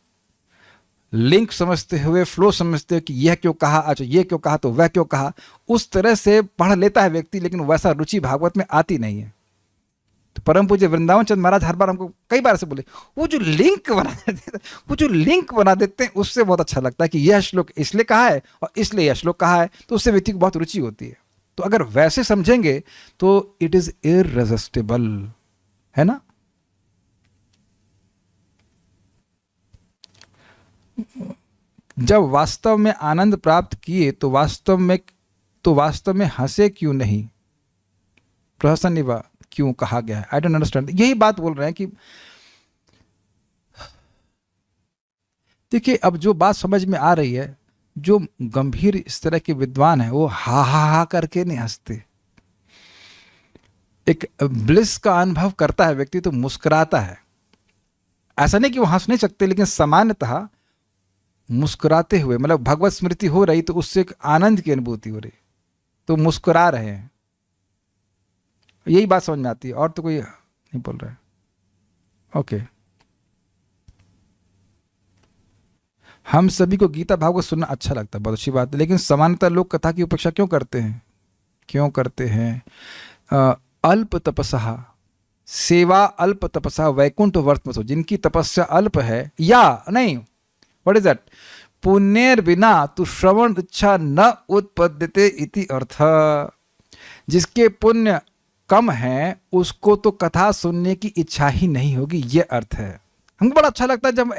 Speaker 1: लिंक समझते हुए, फ्लो समझते हुए कि यह क्यों कहा, अच्छा ये क्यों कहा, तो वह क्यों कहा, उस तरह से पढ़ लेता है व्यक्ति, लेकिन वैसा रुचि भागवत में आती नहीं है। तो परम पूज्य वृंदावन चंद महाराज हर बार हमको कई बार से बोले, वो जो लिंक बना देते हैं, उससे बहुत अच्छा लगता है कि यह श्लोक इसलिए कहा है और इसलिए यह श्लोक कहा है, तो उससे व्यक्ति को बहुत रुचि होती है। तो अगर वैसे समझेंगे तो इट इज इररेसिस्टिबल, है ना? जब वास्तव में आनंद प्राप्त किए तो वास्तव में हंसे क्यों नहीं? प्रहसन क्यों कहा गया है? I don't understand. यही बात बोल रहे हैं कि देखिए, अब जो बात समझ में आ रही है, जो गंभीर इस तरह के विद्वान है वो हा करके नहीं हंसते। एक ब्लिस का अनुभव करता है व्यक्ति तो मुस्कुराता है। ऐसा नहीं कि वो हंस नहीं सकते, लेकिन सामान्यतः मुस्कुराते हुए, मतलब भगवत स्मृति हो रही तो उससे एक आनंद की अनुभूति हो रही, तो मुस्कुरा रहे हैं। यही बात समझ में आती है, और तो कोई नहीं बोल रहा है। ओके, हम सभी को गीता भागवत सुनना अच्छा लगता है, बहुत अच्छी बात है, लेकिन सामान्यतः लोग कथा की उपेक्षा क्यों करते हैं? अल्प तपस्या सेवा, अल्प तपस्या वैकुंठ वर्तमसो, जिनकी तपस्या अल्प है, या नहीं, व्हाट इज दैट? पुण्येर बिना तु श्रवण इच्छा न उत्पद्यते इति अर्थ। जिसके पुण्य कम है उसको तो कथा सुनने की इच्छा ही नहीं होगी, ये अर्थ है। हमको बड़ा अच्छा लगता है जब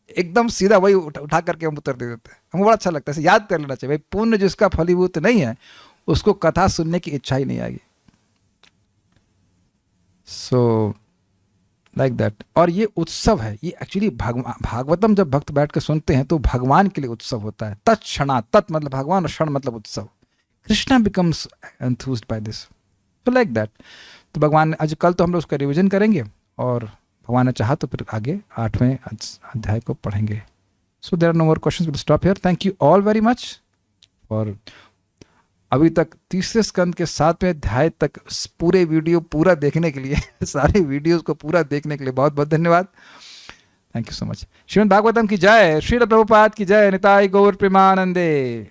Speaker 1: एकदम सीधा वही उठा करके हम उत्तर दे देते हैं। हमको बड़ा अच्छा लगता है, याद कर लेना चाहिए भाई, पुण्य जिसका फलीभूत नहीं है उसको कथा सुनने की इच्छा ही नहीं आएगी। सो लाइक दैट। और ये उत्सव है, ये एक्चुअली भागवतम जब भक्त बैठ के सुनते हैं तो भगवान के लिए उत्सव होता है। तत्क्षणा, तत् मतलब भगवान और क्षण मतलब उत्सव। कृष्णा बिकम्स एंथूज्ड बाय दिस, तो लाइक दैट। तो भगवान आज कल तो हम लोग उसका रिविजन करेंगे और भगवान ने चाहा तो फिर आगे 8वें अध्याय को पढ़ेंगे। So there are no more questions, will stop here. Thank you all very much और अभी तक तीसरे स्कंद के 7वें अध्याय तक पूरे वीडियो पूरा देखने के लिए सारे वीडियोस को पूरा देखने के लिए बहुत बहुत धन्यवाद। Thank you so much. Shrimad Bhagavatam की जय, श्रील प्रभुपाद की जय, निताई गौर प्रेमानंदे।